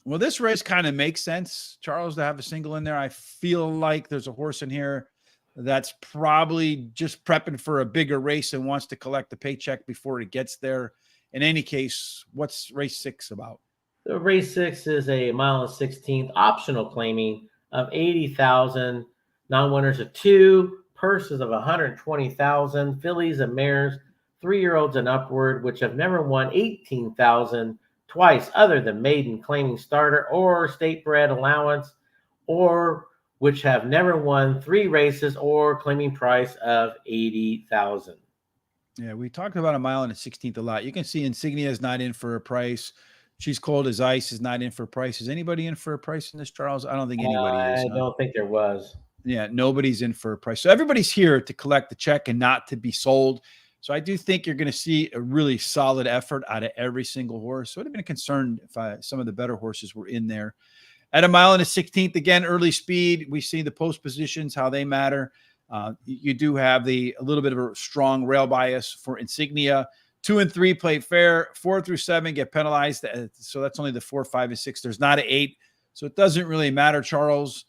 S1: well, this race kind of makes sense, Charles, to have a single in there. I feel like there's a horse in here that's probably just prepping for a bigger race and wants to collect the paycheck before it gets there. In any case, what's race 6 about?
S2: The race 6 is a 1.16 optional claiming of 80,000, non-winners of 2, purses of 120,000, fillies and mares, 3-year-olds and upward, which have never won 18,000 twice, other than maiden claiming starter or state bred allowance, or which have never won 3 races or claiming price of 80,000.
S1: Yeah, we talked about a 1.16 a lot. You can see Insignia is not in for a price. She's Cold as Ice is not in for a price. Is anybody in for a price in this, Charles? I don't think anybody is.
S2: I don't think there was.
S1: Yeah, nobody's in for a price. So everybody's here to collect the check and not to be sold. So I do think you're going to see a really solid effort out of every single horse. So I'd have been concerned if some of the better horses were in there. At a mile and a 16th, again, early speed. We see the post positions, how they matter. You do have a little bit of a strong rail bias for Insignia. 2 and 3 play fair. 4 through 7 get penalized. So that's only the 4, 5, and 6. There's not an 8. So it doesn't really matter, Charles.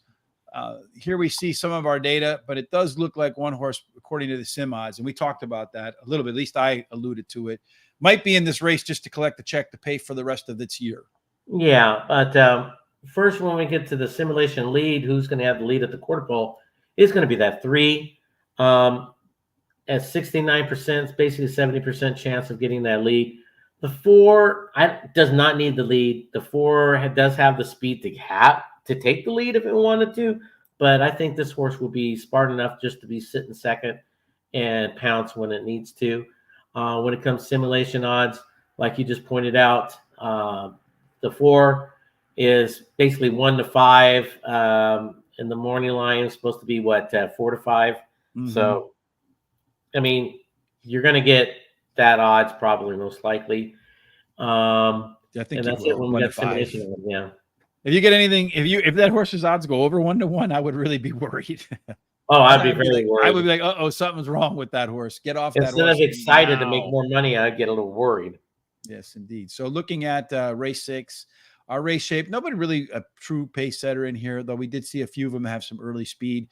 S1: Here we see some of our data, but it does look like one horse, according to the sim odds, and we talked about that a little bit, at least I alluded to it, might be in this race just to collect the check to pay for the rest of its year.
S2: Yeah, but first, when we get to the simulation lead, who's going to have the lead at the quarter pole is going to be that 3. At 69%, it's basically a 70% chance of getting that lead. The 4 does not need the lead. The 4 does have the speed to take the lead if it wanted to, but I think this horse will be smart enough just to be sitting second and pounce when it needs to. When it comes to simulation odds, like you just pointed out, the 4 is basically 1 to 5. In the morning line is supposed to be 4 to 5. Mm-hmm. So, I mean, you're going to get that odds probably most likely.
S1: I think
S2: and that's it when we got simulation. Yeah.
S1: If you get anything, if that horse's odds go over 1 to 1, I would really be worried.
S2: Oh, I'd be very worried.
S1: I would be like, oh, something's wrong with that horse. Get off that horse.
S2: Instead of excited to make more money, I'd get a little worried.
S1: Yes, indeed. So looking at race 6, our race shape, nobody really a true pace setter in here, though we did see a few of them have some early speed.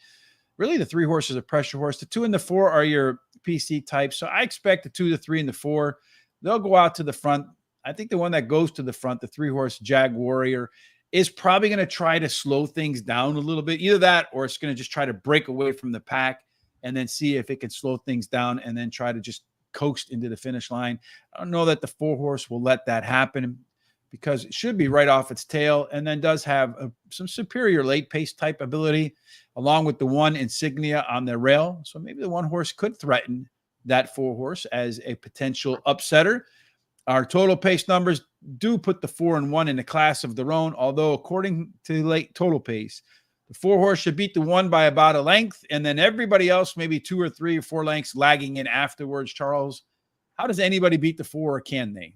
S1: Really, the 3 horses are pressure horse. The 2 and the 4 are your PC types. So I expect the 2, the 3, and the 4, they'll go out to the front. I think the one that goes to the front, the 3 horse Jag Warrior, is probably going to try to slow things down a little bit. Either that or it's going to just try to break away from the pack and then see if it can slow things down and then try to just coast into the finish line. I don't know that the 4 horse will let that happen because it should be right off its tail and then does have some superior late pace type ability along with the 1 Insignia on the rail. So maybe the 1 horse could threaten that 4 horse as a potential upsetter. Our total pace numbers do put the 4 and 1 in a class of their own, although according to late total pace, the 4 horse should beat the 1 by about a length, and then everybody else maybe 2 or 3 or 4 lengths lagging in afterwards. Charles, how does anybody beat the 4, or can they?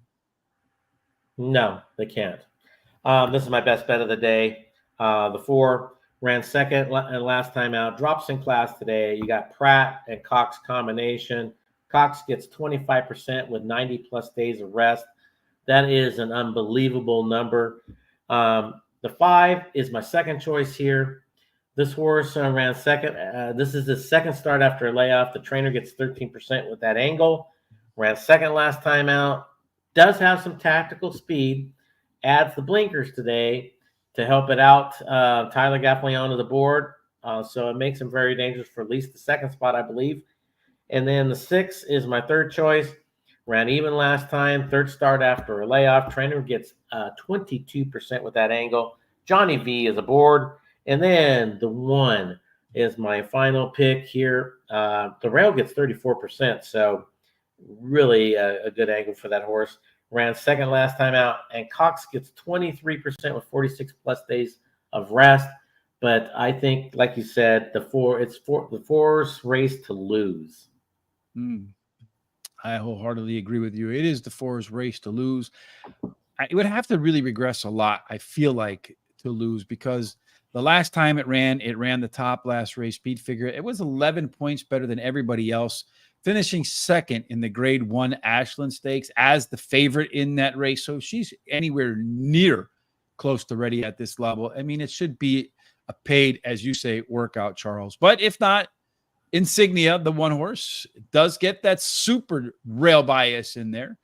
S2: No, they can't. This is my best bet of the day. The 4 ran second and last time out, drops in class today. You got Pratt and Cox combination. Cox gets 25% with 90-plus days of rest. That is an unbelievable number. The 5 is my second choice here. This horse ran second. This is his second start after a layoff. The trainer gets 13% with that angle. Ran second last time out. Does have some tactical speed. Adds the blinkers today to help it out. Tyler Gaffalion to the board. So it makes him very dangerous for at least the second spot, I believe. And then the 6 is my third choice. Ran even last time. Third start after a layoff. Trainer gets 22% with that angle. Johnny V is aboard. And then the 1 is my final pick here. The rail gets 34%. So really a good angle for that horse. Ran second last time out. And Cox gets 23% with 46-plus days of rest. But I think, like you said, the 4's race to lose.
S1: I wholeheartly agree with you. It is the 4's race to lose. It would have to really regress a lot, I feel like, to lose, because the last time it ran the top last race speed figure. It was 11 points better than everybody else, finishing second in the grade 1 Ashland Stakes as the favorite in that race. So she's anywhere near close to ready at this level. I mean, it should be a paid, as you say, workout, Charles. But if not, Insignia, the 1 horse, does get that super rail bias in there.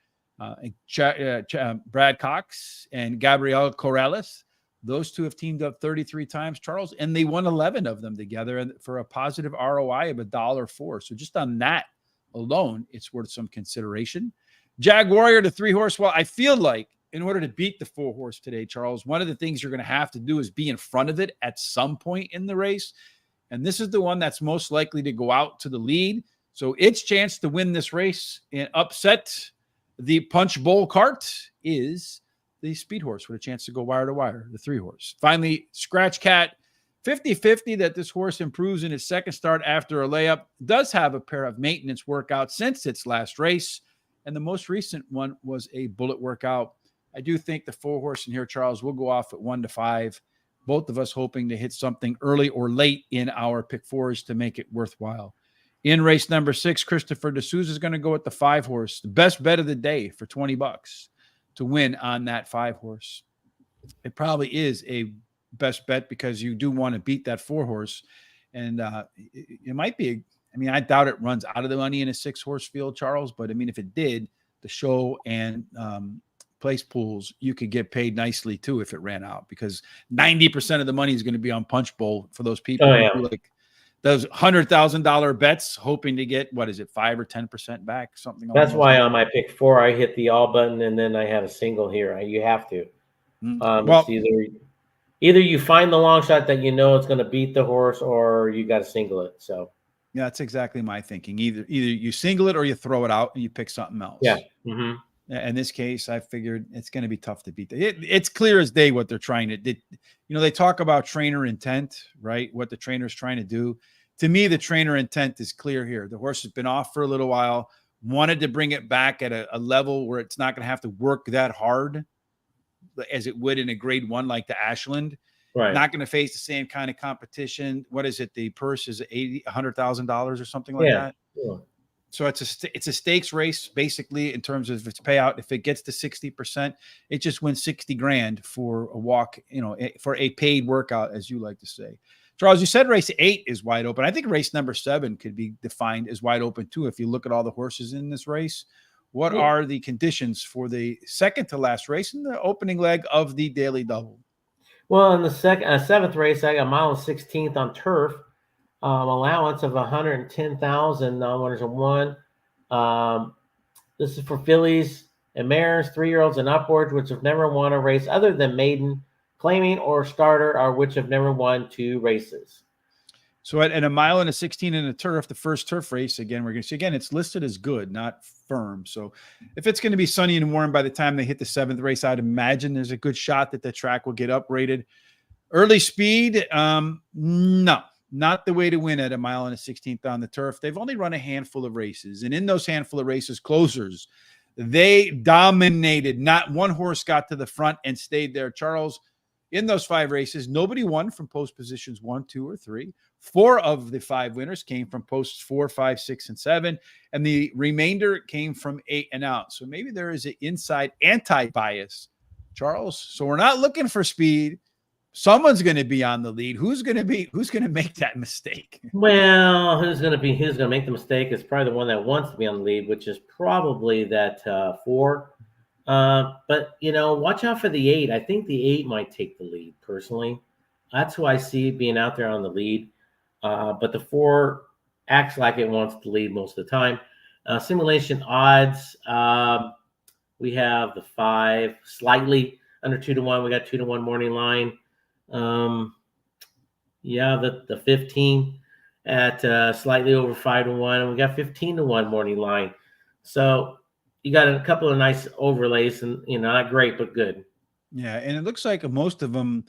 S1: Brad Cox and Gabriel Corrales, those 2 have teamed up 33 times, Charles, and they won 11 of them together and for a positive ROI of $1.04. So just on that alone, it's worth some consideration. Jag Warrior, the 3 horse. Well, I feel like in order to beat the 4 horse today, Charles, one of the things you're going to have to do is be in front of it at some point in the race. And this is the one that's most likely to go out to the lead. So its chance to win this race and upset the punch bowl cart is the speed horse with a chance to go wire to wire, the 3 horse. Finally, Scratch Cat, 50-50 that this horse improves in his second start after a layup. Does have a pair of maintenance workouts since its last race, and the most recent one was a bullet workout. I do think the 4 horse in here, Charles, will go off at 1-5. Both of us hoping to hit something early or late in our pick 4s to make it worthwhile. In race number 6, Christopher D'Souza is going to go with the 5 horse, the best bet of the day for $20 to win on that 5 horse. It probably is a best bet because you do want to beat that 4 horse. And it might be, I doubt it runs out of the money in a 6 horse field, Charles. But if it did, the show and place pools, you could get paid nicely too if it ran out, because 90% of the money is going to be on Punch Bowl for those people who do like those $100,000 bets, hoping to get, what is it, 5 or 10% back, something.
S2: That's why on my pick 4, I hit the all button, and then I have a single here. You have to.
S1: Well,
S2: it's either you find the long shot that it's going to beat the horse, or you got to single it. So
S1: yeah, that's exactly my thinking. Either you single it or you throw it out and you pick something else.
S2: Yeah.
S1: In this case, I figured it's going to be tough to beat. It's clear as day what they're trying to do. They talk about trainer intent, right? What the trainer's trying to do. To me, the trainer intent is clear here. The horse has been off for a little while, wanted to bring it back at a level where it's not going to have to work that hard as it would in a grade 1 like the Ashland.
S2: Right.
S1: Not going to face the same kind of competition. What is it? The purse is $100,000 or something like that.
S2: Yeah.
S1: So it's a stakes race basically in terms of its payout. If it gets to 60%, it just wins 60 grand for a walk, for a paid workout, as you like to say. Charles, you said race 8 is wide open. I think race number 7 could be defined as wide open too. If you look at all the horses in this race, what are the conditions for the second to last race in the opening leg of the daily double?
S2: Well, in the 7th race, I got mile 16th on turf. Allowance of 110,000 non-winners of 1. This is for fillies and mares, 3-year-olds and upwards, which have never won a race other than maiden, claiming, or starter, or which have never won 2 races.
S1: So at a mile and a 16 in a turf, the first turf race, again, we're going to see, again, it's listed as good, not firm. So if it's going to be sunny and warm by the time they hit the 7th race, I'd imagine there's a good shot that the track will get uprated. Early speed, no. Not the way to win at a mile and a 16th on the turf. They've only run a handful of races. And in those handful of races, closers, they dominated. Not one horse got to the front and stayed there. Charles, in those 5 races, nobody won from post positions 1, 2, or 3. 4 of the 5 winners came from posts 4, 5, 6, and 7. And the remainder came from 8 and out. So maybe there is an inside anti-bias, Charles. So we're not looking for speed. Someone's going to be on the lead. Who's going to make that mistake?
S2: Well, who's going to make the mistake is probably the one that wants to be on the lead, which is probably that 4. But watch out for the 8. I think the 8 might take the lead personally. That's who I see being out there on the lead. But the 4 acts like it wants to lead most of the time. Simulation odds. We have the 5 slightly under 2-1. We got 2-1 morning line. The 15 at slightly over 5-1, and we got 15-1 morning line. So you got a couple of nice overlays, and not great but good.
S1: Yeah, and it looks like most of them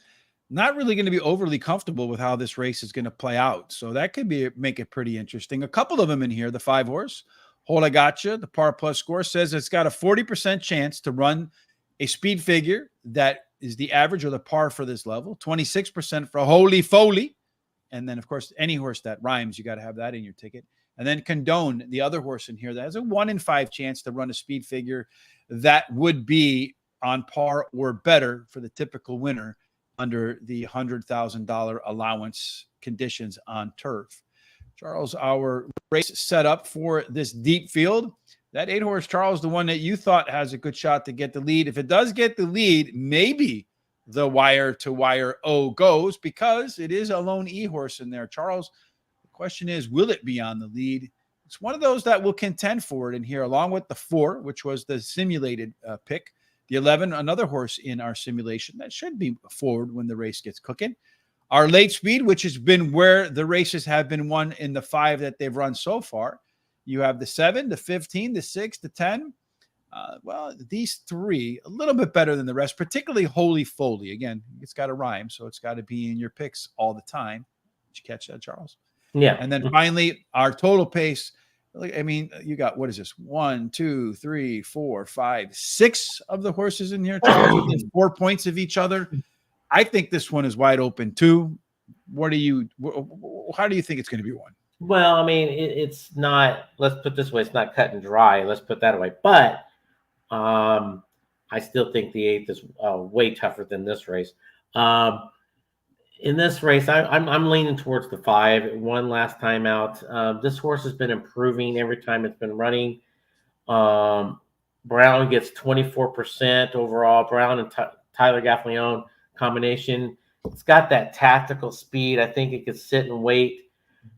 S1: not really going to be overly comfortable with how this race is going to play out. So that could make it pretty interesting. A couple of them in here, the 5 horse, Hold I Gotcha, the par plus score says it's got a 40% chance to run a speed figure that is the average or the par for this level, 26% for Holy Foley. And then, of course, any horse that rhymes, you got to have that in your ticket. And then Condone, the other horse in here, that has a 1 in 5 chance to run a speed figure that would be on par or better for the typical winner under the $100,000 allowance conditions on turf. Charles, our race set up for this deep field. That 8 horse, Charles, the one that you thought has a good shot to get the lead. If it does get the lead, maybe the wire to wire O goes, because it is a lone E horse in there. Charles, the question is, will it be on the lead? It's one of those that will contend for it in here, along with the 4, which was the simulated pick. The 11, another horse in our simulation that should be forward when the race gets cooking. Our late speed, which has been where the races have been won in the 5 that they've run so far. You have the 7, the 15, the 6, the 10, Well, these three a little bit better than the rest, particularly Holy Foley. Again, it's got to rhyme, so it's got to be in your picks all the time. Did you catch that, Charles?
S2: Yeah.
S1: And then finally, our total pace. I mean, you got, what is this? 1, 2, 3, 4, 5, 6 of the horses in here, Charles, within 4 points of each other. I think this one is wide open too. How do you think it's going to be won?
S2: Well, I mean, it's not, let's put it this way, it's not cut and dry. Let's put that away. But I still think the 8th is way tougher than this race. In this race, I'm leaning towards the 5. It won last time out. This horse has been improving every time it's been running. Brown gets 24% overall. Brown and Tyler Gaffalione combination. It's got that tactical speed. I think it could sit and wait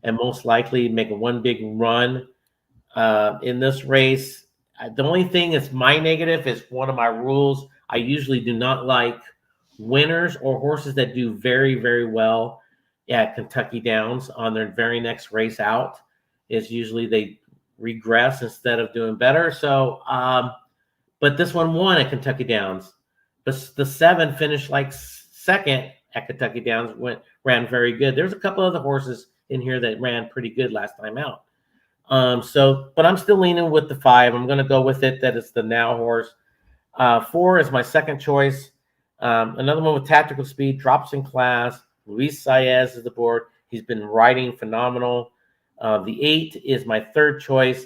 S2: and most likely make one big run in this race. The only thing that's my negative is one of my rules. I usually do not like winners or horses that do very, very well at Kentucky Downs on their very next race out. Is usually they regress instead of doing better. So, but this one won at Kentucky Downs. But the 7 finished like second at Kentucky Downs, ran very good. There's a couple other horses in here that ran pretty good last time out. But I'm still leaning with the 5. I'm going to go with it. That is the Now horse. 4 is my second choice. Another one with tactical speed, drops in class. Luis Saez is the board. He's been riding phenomenal. The 8 is my third choice.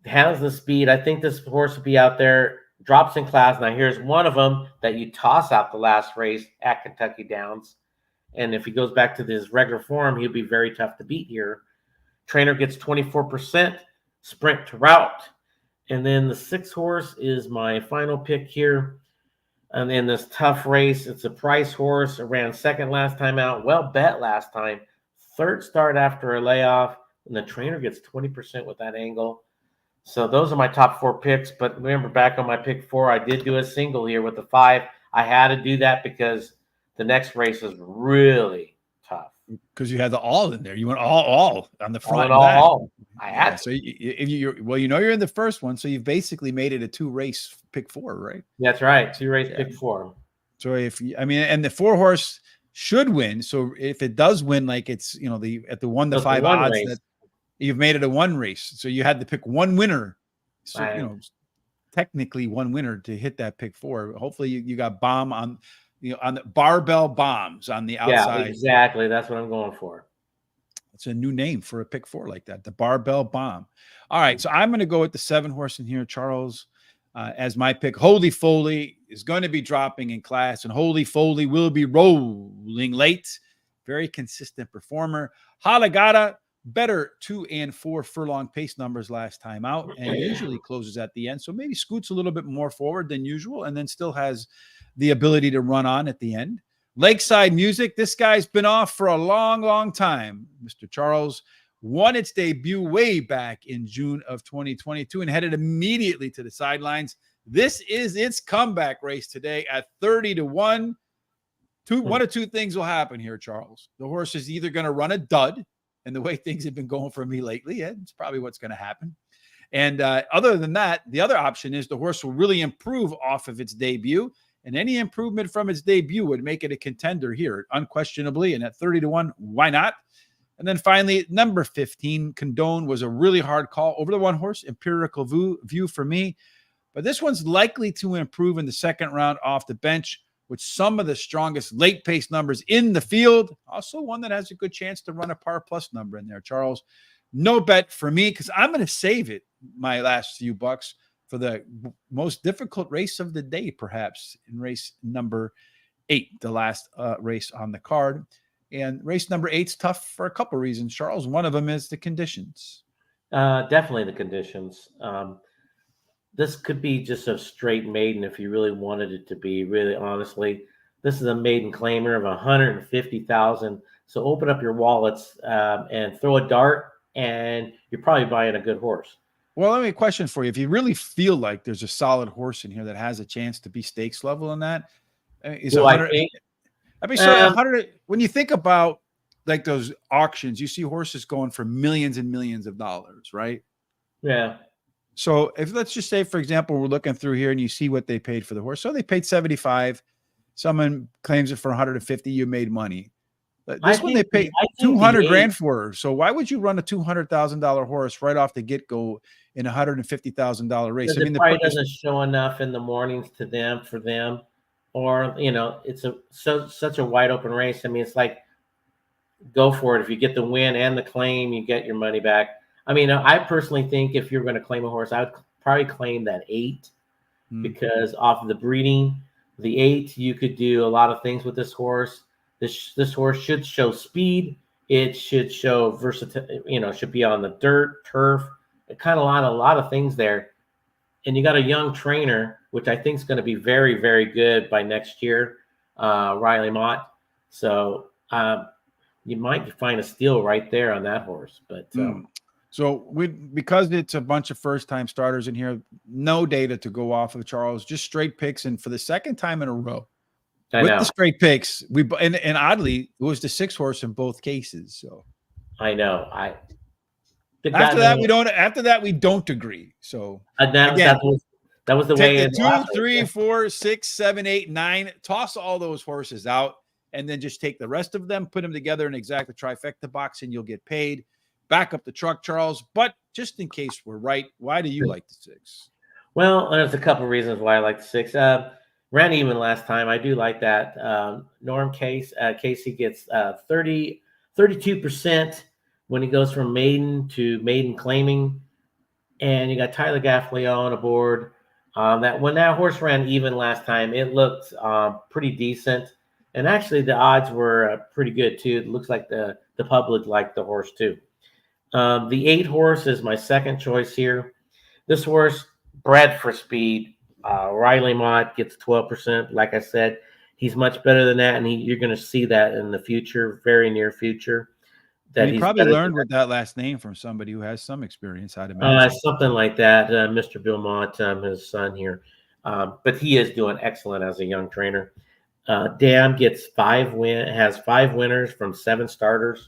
S2: Has the speed. I think this horse will be out there. Drops in class. Now here's one of them that you toss out the last race at Kentucky Downs. And if he goes back to his regular form, he'll be very tough to beat here. Trainer gets 24%, sprint to route. And then the 6 horse is my final pick here. And in this tough race, it's a price horse. It ran second last time out. Well bet last time. Third start after a layoff. And the trainer gets 20% with that angle. So those are my top 4 picks. But remember, back on my pick 4, I did do a single here with the 5. I had to do that because the next race is really tough.
S1: Because you had the all in there. You went all on the front.
S2: All. I had to.
S1: So you're in the first one. So you've basically made it a 2-race pick 4, right?
S2: That's right. 2-race pick 4.
S1: So and the 4 horse should win. So if it does win, like it's, at the 1 to 5 odds race. That you've made it a 1 race. So you had to pick one winner. So, technically one winner to hit that pick 4. Hopefully you got bomb on the barbell bombs on the outside.
S2: Yeah, exactly. That's what I'm going for.
S1: It's a new name for a pick 4 like that, the barbell bomb. All right, so I'm going to go with the 7 horse in here, Charles, as my pick. Holy Foley is going to be dropping in class, and Holy Foley will be rolling late. Very consistent performer. Halagata, better 2 and 4 furlong pace numbers last time out, and usually closes at the end. So maybe scoots a little bit more forward than usual, and then still has the ability to run on at the end. Lakeside Music, this guy's been off for a long, long time. Mr. Charles won its debut way back in June of 2022 and headed immediately to the sidelines. This is its comeback race today at 30-1. One of 2 things will happen here, Charles. The horse is either going to run a dud, and the way things have been going for me lately, it's probably what's going to happen. And other than that, the other option is the horse will really improve off of its debut, and any improvement from its debut would make it a contender here, unquestionably. And at 30-1, why not? And then finally, number 15, Condone, was a really hard call over the 1 horse, Empirical View for me. But this one's likely to improve in the second round off the bench with some of the strongest late pace numbers in the field. Also one that has a good chance to run a par plus number in there, Charles. No bet for me, because I'm going to save it, my last few bucks, for the most difficult race of the day, perhaps, in race number 8, the last race on the card. And race number 8's tough for a couple reasons, Charles. One of them is the conditions.
S2: Definitely the conditions. This could be just a straight maiden if you really wanted it to be, really honestly. This is a maiden claimer of $150,000. So open up your wallets and throw a dart, and you're probably buying a good horse.
S1: Well, let me question for you. If you really feel like there's a solid horse in here that has a chance to be stakes level in that, is 100. I mean, so 100. When you think about like those auctions, you see horses going for millions and millions of dollars, right?
S2: Yeah.
S1: So if let's just say, for example, we're looking through here and you see what they paid for the horse. So they paid 75. Someone claims it for 150. You made money. This one they paid 200 grand for her. So why would you run a $200,000 horse right off the get go in a $150,000 race?
S2: I mean, the probably doesn't show enough in the mornings to them for them, or it's such a wide open race. I mean, it's like, go for it. If you get the win and the claim, you get your money back. I mean, I personally think if you're going to claim a horse, I would probably claim that 8 because off of the breeding, the 8, you could do a lot of things with this horse. This horse should show speed. It should show versatility. Should be on the dirt, turf. Kind of a lot of things there. And you got a young trainer, which I think is going to be very, very good by next year, Riley Mott. So you might find a steal right there on that horse. But
S1: so because it's a bunch of first-time starters in here, no data to go off of, Charles, just straight picks. And for the second time in a row, the straight picks, and oddly, it was the 6 horse in both cases. So
S2: I know.
S1: After that, we don't agree. So
S2: that was the way.
S1: 2, 3, 4, 6, 7, 8, 9. Toss all those horses out, and then just take the rest of them, put them together in exact trifecta box, and you'll get paid. Back up the truck, Charles. But just in case we're right, why do you like the 6?
S2: Well, there's a couple of reasons why I like the 6. Ran even last time. I do like that. Norm Casey gets 32% when he goes from maiden to maiden claiming. And you got Tyler Gaffleon aboard. When that horse ran even last time, it looked pretty decent. And actually, the odds were pretty good, too. It looks like the public liked the horse, too. The 8 horse is my second choice here. This horse, bred for speed. Riley Mott gets 12%. Like I said, he's much better than that, and you're going to see that in the future, very near future.
S1: That he probably learned with that last name from somebody who has some experience, I'd imagine.
S2: Something like that. Mr. Bill Mott, his son here. But he is doing excellent as a young trainer. Dam has 5 winners from 7 starters.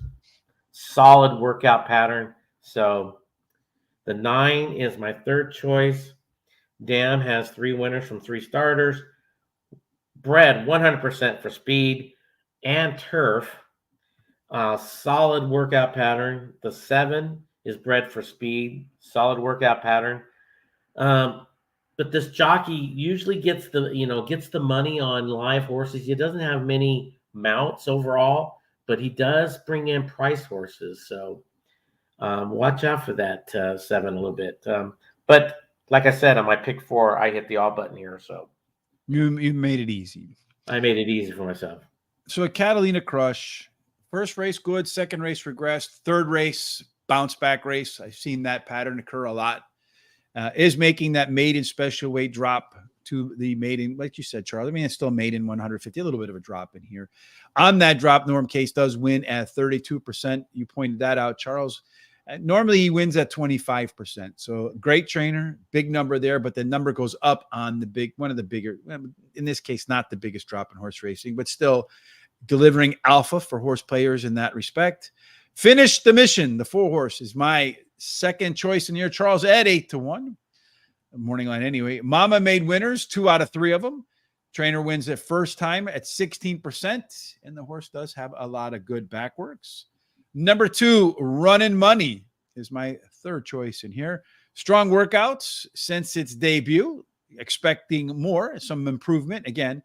S2: Solid workout pattern. So the 9 is my third choice. Dam has 3 winners from 3 starters. Bred 100% for speed and turf. Solid workout pattern. The 7 is bred for speed. Solid workout pattern. But this jockey usually gets the money on live horses. He doesn't have many mounts overall, but he does bring in price horses. So watch out for that 7 a little bit. But like I said, on my pick 4, I hit the all button here. So
S1: you made it easy.
S2: I made it easy for myself.
S1: So a Catalina Crush, first race good, second race regressed, third race bounce back race. I've seen that pattern occur a lot. Is making that maiden special weight drop to the maiden, like you said, Charlie. I mean, it's still maiden 150, a little bit of a drop in here. On that drop, Norm Case does win at 32%. You pointed that out, Charles. Normally he wins at 25%. So great trainer, big number there, but the number goes up on one of the bigger, in this case, not the biggest drop in horse racing, but still delivering alpha for horse players in that respect. Finish the Mission. The 4 horse is my second choice in here. Charles at 8-1. Morning line anyway. Mama made winners, 2 out of 3 of them. Trainer wins it first time at 16%. And the horse does have a lot of good backworks. Number 2, Runnin' Money is my third choice in here. Strong workouts since its debut. Expecting more, some improvement. Again,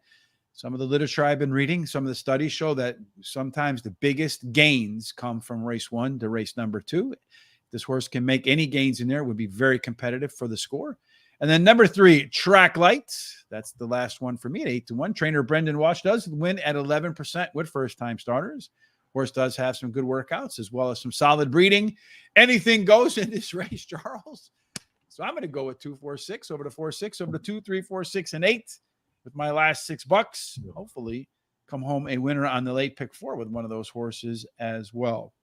S1: some of the literature I've been reading, some of the studies show that sometimes the biggest gains come from race 1 to race number 2. If this horse can make any gains in there, it would be very competitive for the score. And then number 3, Track Light. That's the last one for me at 8-1. Trainer Brendan Walsh does win at 11% with first-time starters. Horse does have some good workouts as well as some solid breeding. Anything goes in this race, Charles. So I'm going to go with 2, 4, 6 over to 4, 6 over to 2, 3, 4, 6, and 8 with my last $6. Hopefully come home a winner on the late pick 4 with one of those horses as well.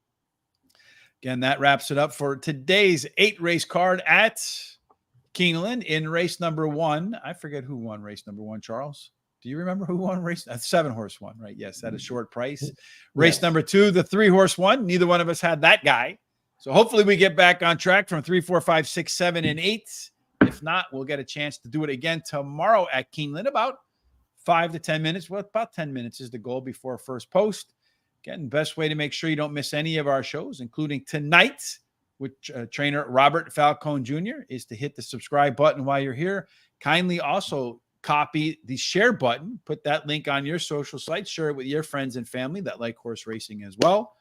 S1: Again, that wraps it up for today's 8-race card at Keeneland in race number 1. I forget who won race number 1, Charles. Do you remember who won race? 7-horse one, right? Yes, at a short price. Race number 2, the 3-horse one. Neither one of us had that guy. So hopefully we get back on track from 3, 4, 5, 6, 7, and 8 If not, we'll get a chance to do it again tomorrow at Keeneland, about 5 to 10 minutes. Well, about 10 minutes is the goal before first post. Again, best way to make sure you don't miss any of our shows, including tonight's with trainer Robert Falcone Jr., is to hit the subscribe button while you're here. Kindly also copy the share button, put that link on your social site, share it with your friends and family that like horse racing as well.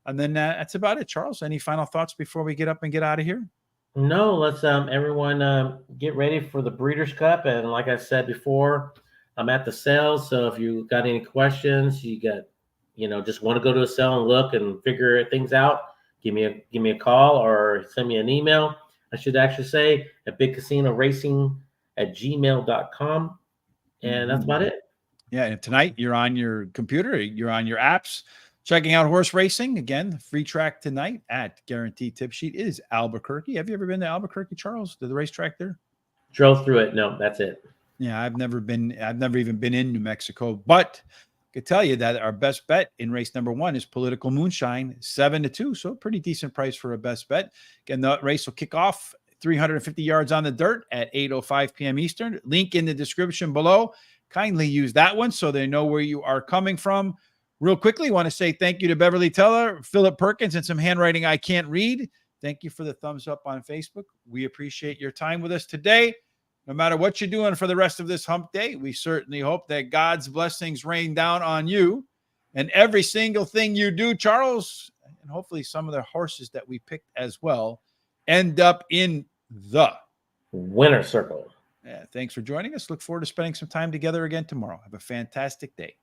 S1: And then that's about it. Charles, any final thoughts before we get up and get out of here?
S2: No, let's everyone get ready for the Breeders' Cup. And like I said before, I'm at the sales. So if you got any questions, you got, just want to go to a sale and look and figure things out, give me a call or send me an email. I should actually say at bigcasinoracing@gmail.com. And that's about it.
S1: Yeah. And tonight you're on your computer, you're on your apps, checking out horse racing. Again, free track tonight at Guaranteed Tip Sheet is Albuquerque. Have you ever been to Albuquerque, Charles, to the racetrack there?
S2: Drove through it. No, that's it.
S1: Yeah, I've never even been in New Mexico, but I could tell you that our best bet in race number 1 is Political Moonshine, 7-2. So pretty decent price for a best bet. Again, the race will kick off 350 yards on the dirt at 8:05 p.m. Eastern. Link in the description below. Kindly use that one so they know where you are coming from. Real quickly, want to say thank you to Beverly Teller, Philip Perkins, and some handwriting I can't read. Thank you for the thumbs up on Facebook. We appreciate your time with us today. No matter what you're doing for the rest of this hump day, we certainly hope that God's blessings rain down on you and every single thing you do, Charles, and hopefully some of the horses that we picked as well end up in the
S2: winner circle.
S1: Yeah, thanks for joining us. Look forward to spending some time together again tomorrow. Have a fantastic day.